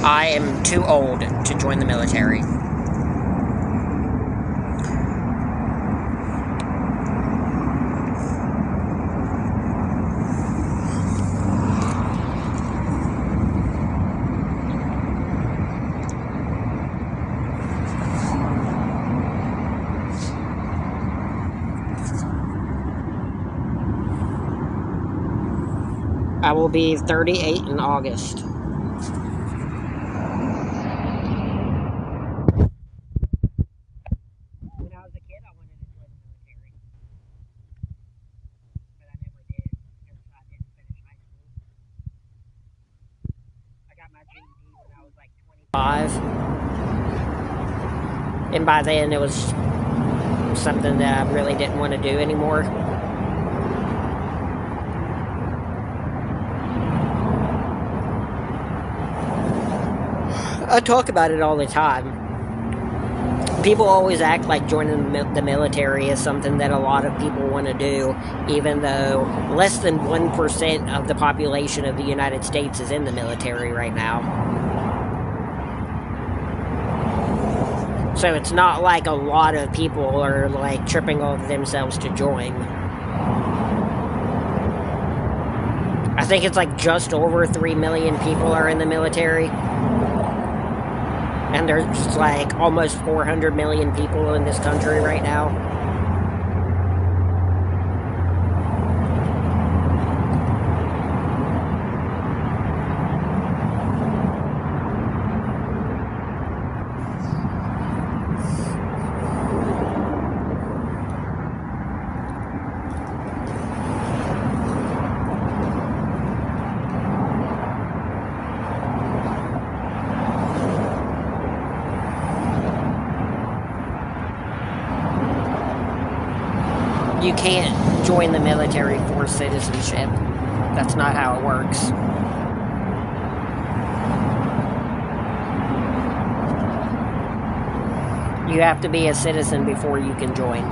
I am too old to join the military. I will be 38 in August. And by then it was something that I really didn't want to do anymore. I talk about it all the time. People always act like joining the military is something that a lot of people want to do, even though less than 1% of the population of the United States is in the military right now. So it's not like a lot of people are like tripping over themselves to join. I think it's like just over 3 million people are in the military. And there's like almost 400 million people in this country right now. You can't join the military for citizenship. That's not how it works. You have to be a citizen before you can join.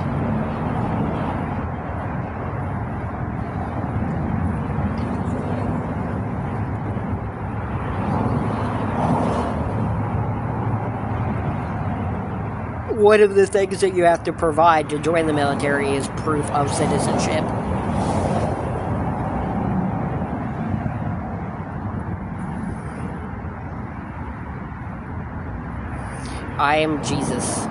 One of the things that you have to provide to join the military is proof of citizenship. I am Jesus.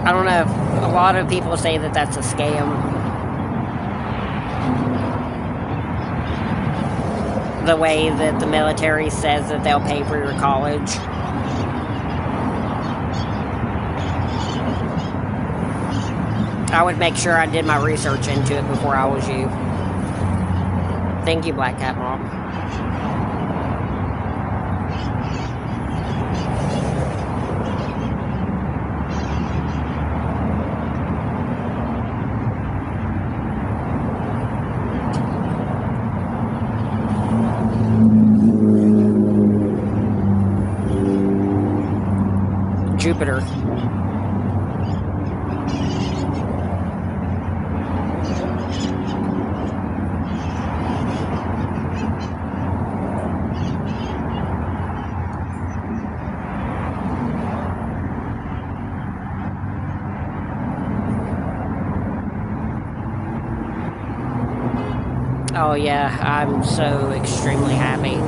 I don't know. A lot of people say that that's a scam. The way that the military says that they'll pay for your college. I would make sure I did my research into it before I was you. Thank you, Black Cat Mom. Jupiter. Oh yeah, I'm so extremely happy.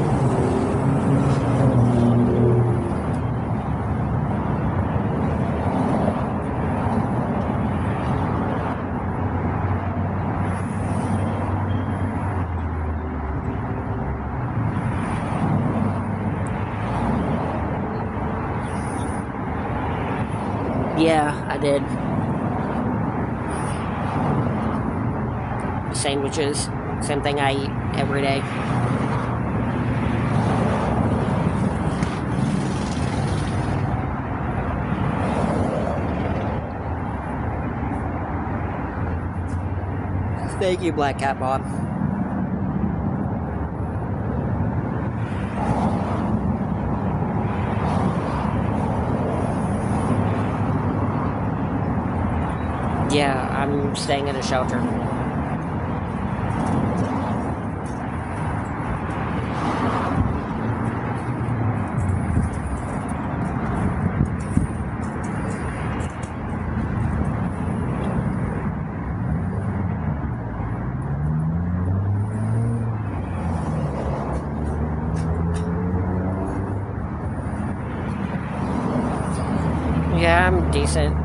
Yeah, I did. Sandwiches. Same thing I eat every day. Thank you, Black Cat Bob. Yeah, I'm staying in a shelter. Yeah, I'm decent.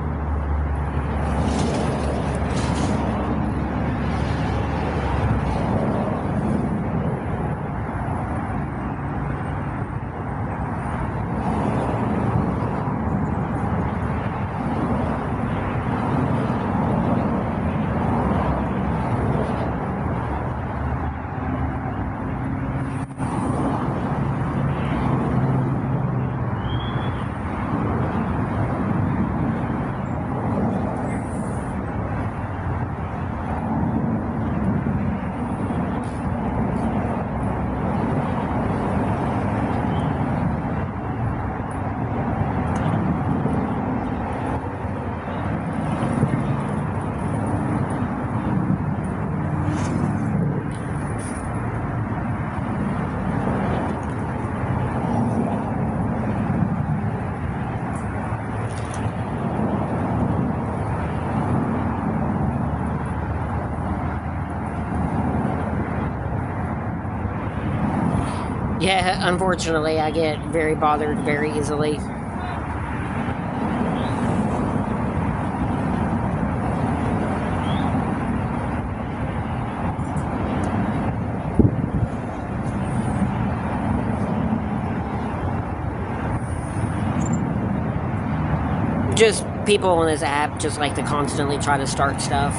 Yeah, unfortunately, I get very bothered very easily. Just people on this app just like to constantly try to start stuff.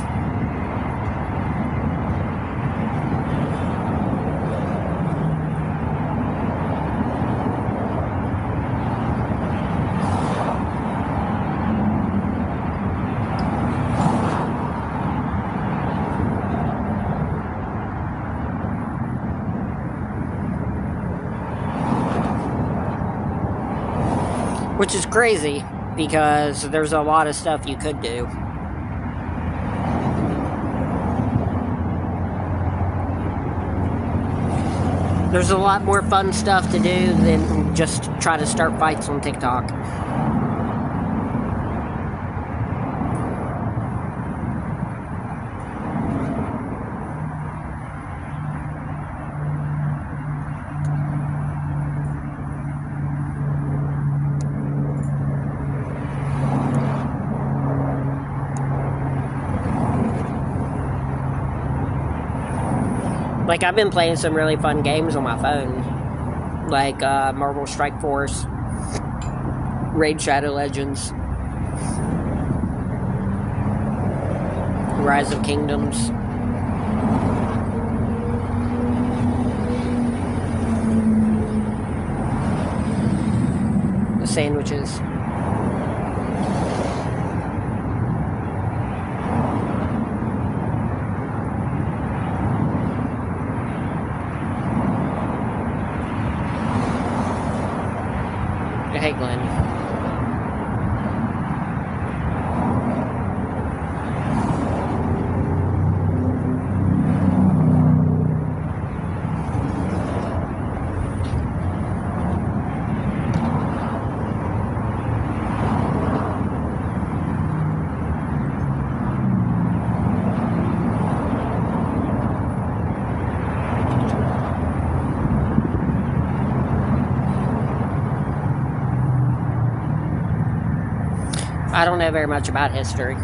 Which is crazy, because there's a lot of stuff you could do. There's a lot more fun stuff to do than just try to start fights on TikTok. Like, I've been playing some really fun games on my phone. Like, Marvel Strike Force, Raid Shadow Legends, Rise of Kingdoms. The sandwiches. Hey, Glenn. I don't know very much about history.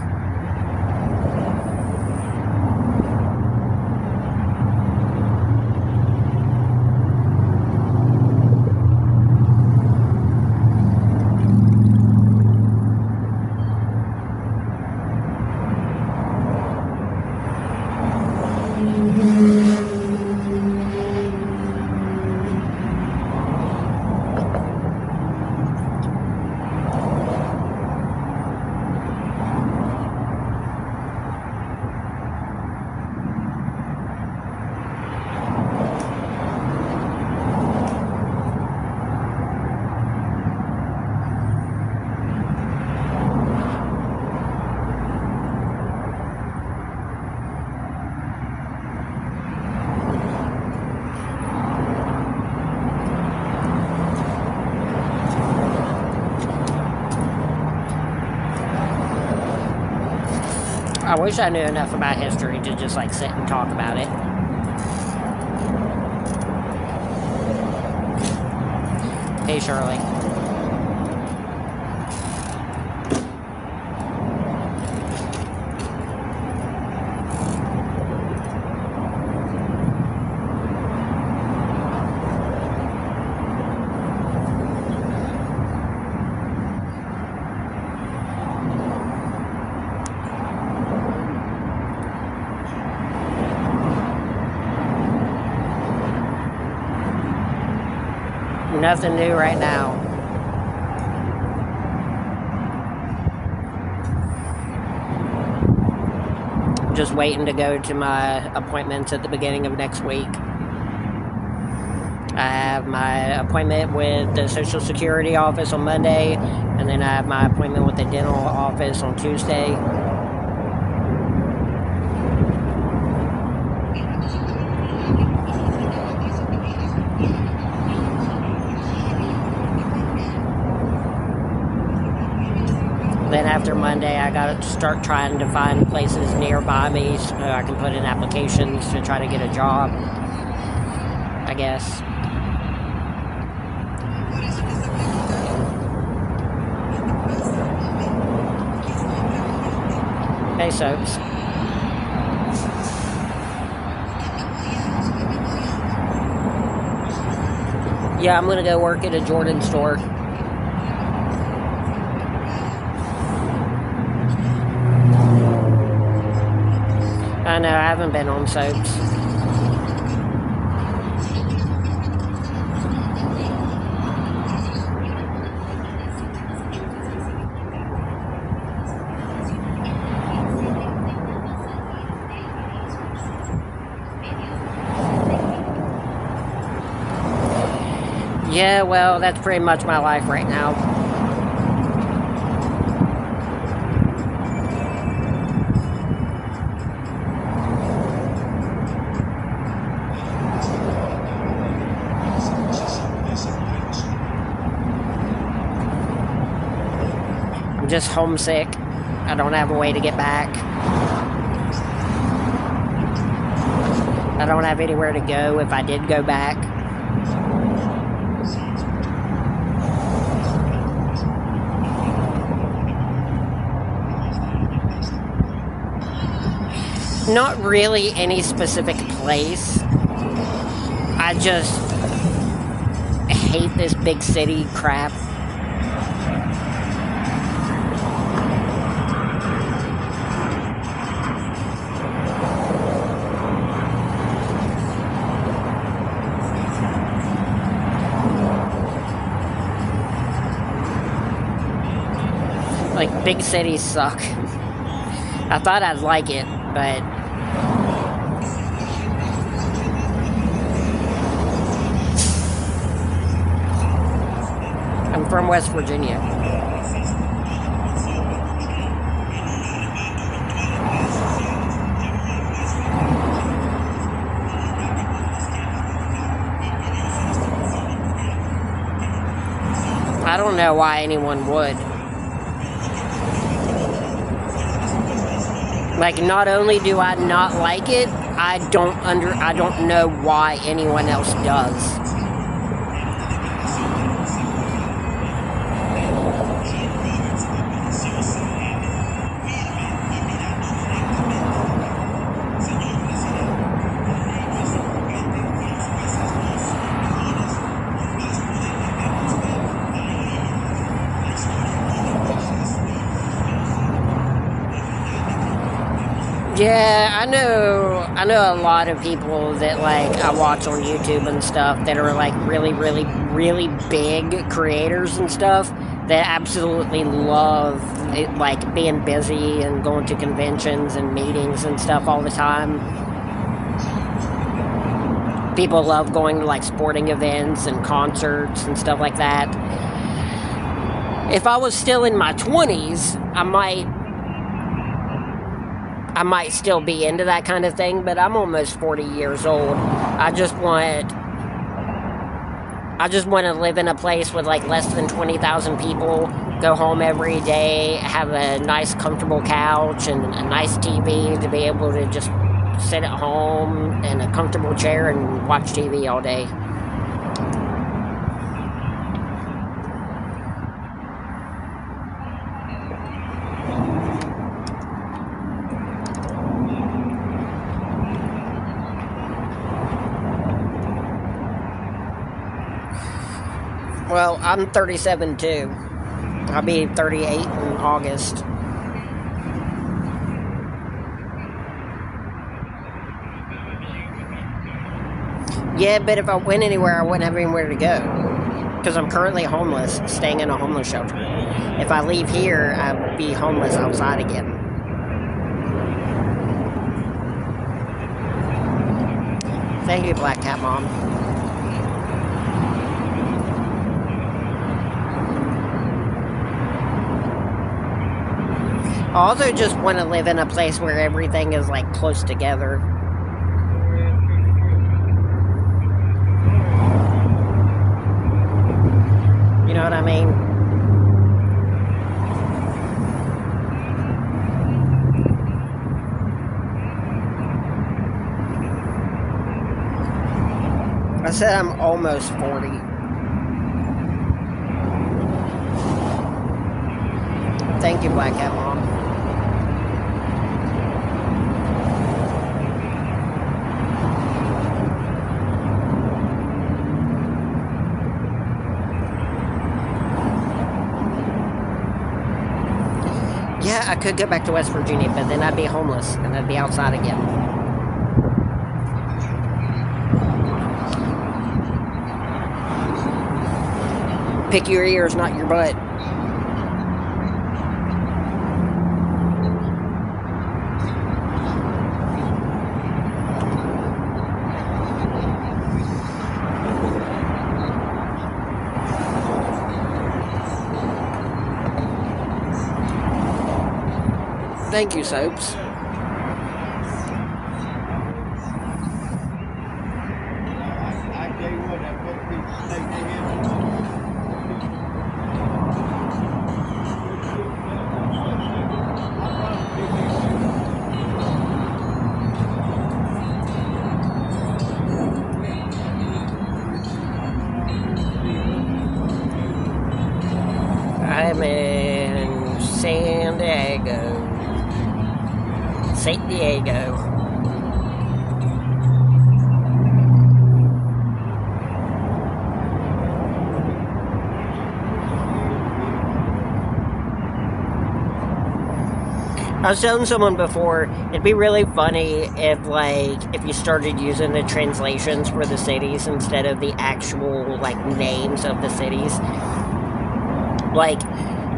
I wish I knew enough about history to just like sit and talk about it. Hey, Shirley. Nothing new right now. Just waiting to go to my appointments at the beginning of next week. I have my appointment with the Social Security office on Monday, and then I have my appointment with the dental office on Tuesday. Then after Monday, I got to start trying to find places nearby me so I can put in applications to try to get a job, I guess. Hey, Soaps. Yeah, I'm going to go work at a Jordan store. I know, I haven't been on Soaps. Yeah, well, that's pretty much my life right now. I'm just homesick. I don't have a way to get back. I don't have anywhere to go if I did go back. Not really any specific place. I just hate this big city crap. Like, big cities suck. I thought I'd like it, but I'm from West Virginia. I don't know why anyone would. Like, not only do I not like it, I don't know why anyone else does. Yeah, I know a lot of people that, like, I watch on YouTube and stuff that are, like, really, really, really big creators and stuff that absolutely love it, like, being busy and going to conventions and meetings and stuff all the time. People love going to, like, sporting events and concerts and stuff like that. If I was still in my 20s, I might still be into that kind of thing, but I'm almost 40 years old. I just want to live in a place with, like, less than 20,000 people, go home every day, have a nice comfortable couch and a nice TV to be able to just sit at home in a comfortable chair and watch TV all day. Well, I'm 37 too. I'll be 38 in August. Yeah, but if I went anywhere, I wouldn't have anywhere to go. Because I'm currently homeless, staying in a homeless shelter. If I leave here, I'd be homeless outside again. Thank you, Black Cat Mom. I also just want to live in a place where everything is, like, close together. You know what I mean? I said I'm almost 40. Thank you, Black Cat Mom. Yeah, I could go back to West Virginia, but then I'd be homeless, and I'd be outside again. Pick your ears, not your butt. Thank you, Soaps. I'm in San Diego. San Diego. I was telling someone before, it'd be really funny if, like, if you started using the translations for the cities instead of the actual, like, names of the cities. Like,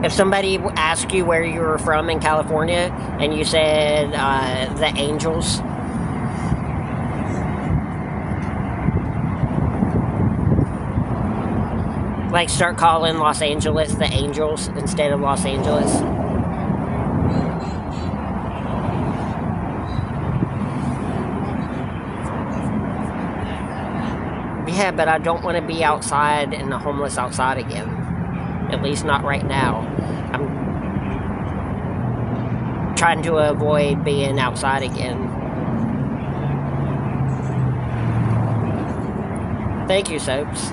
if somebody asked you where you were from in California, and you said, the Angels, like, start calling Los Angeles the Angels instead of Los Angeles. Yeah, but I don't want to be outside and the homeless outside again. At least not right now. I'm trying to avoid being outside again. Thank you, Soaps.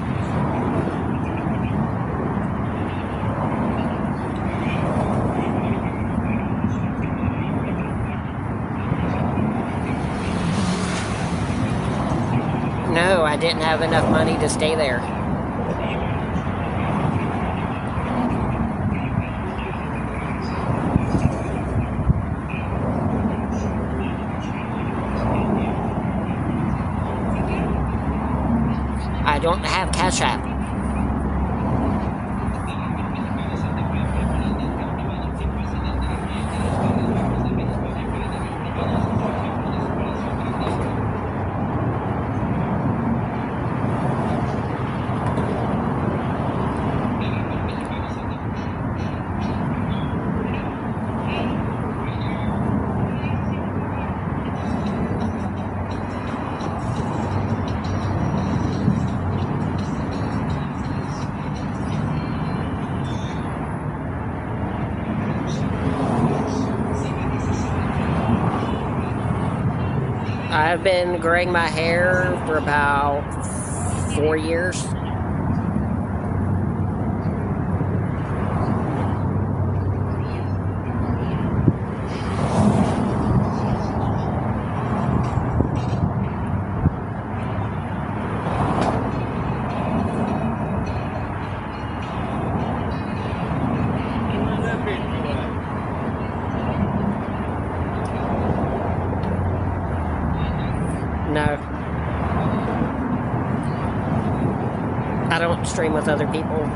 No, I didn't have enough money to stay there. I don't have Cash App. I've been growing my hair for about 4 years. No. I don't stream with other people.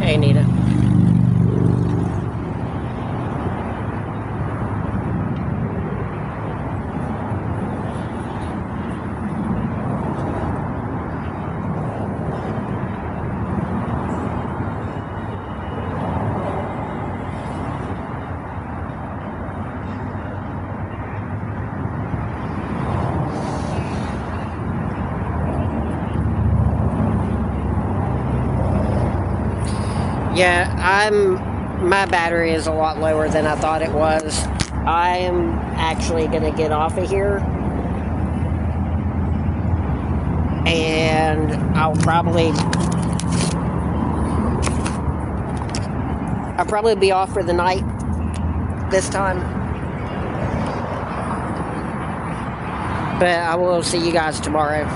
Hey, Nita. Yeah, my battery is a lot lower than I thought it was. I am actually going to get off of here. And I'll probably be off for the night this time. But I will see you guys tomorrow.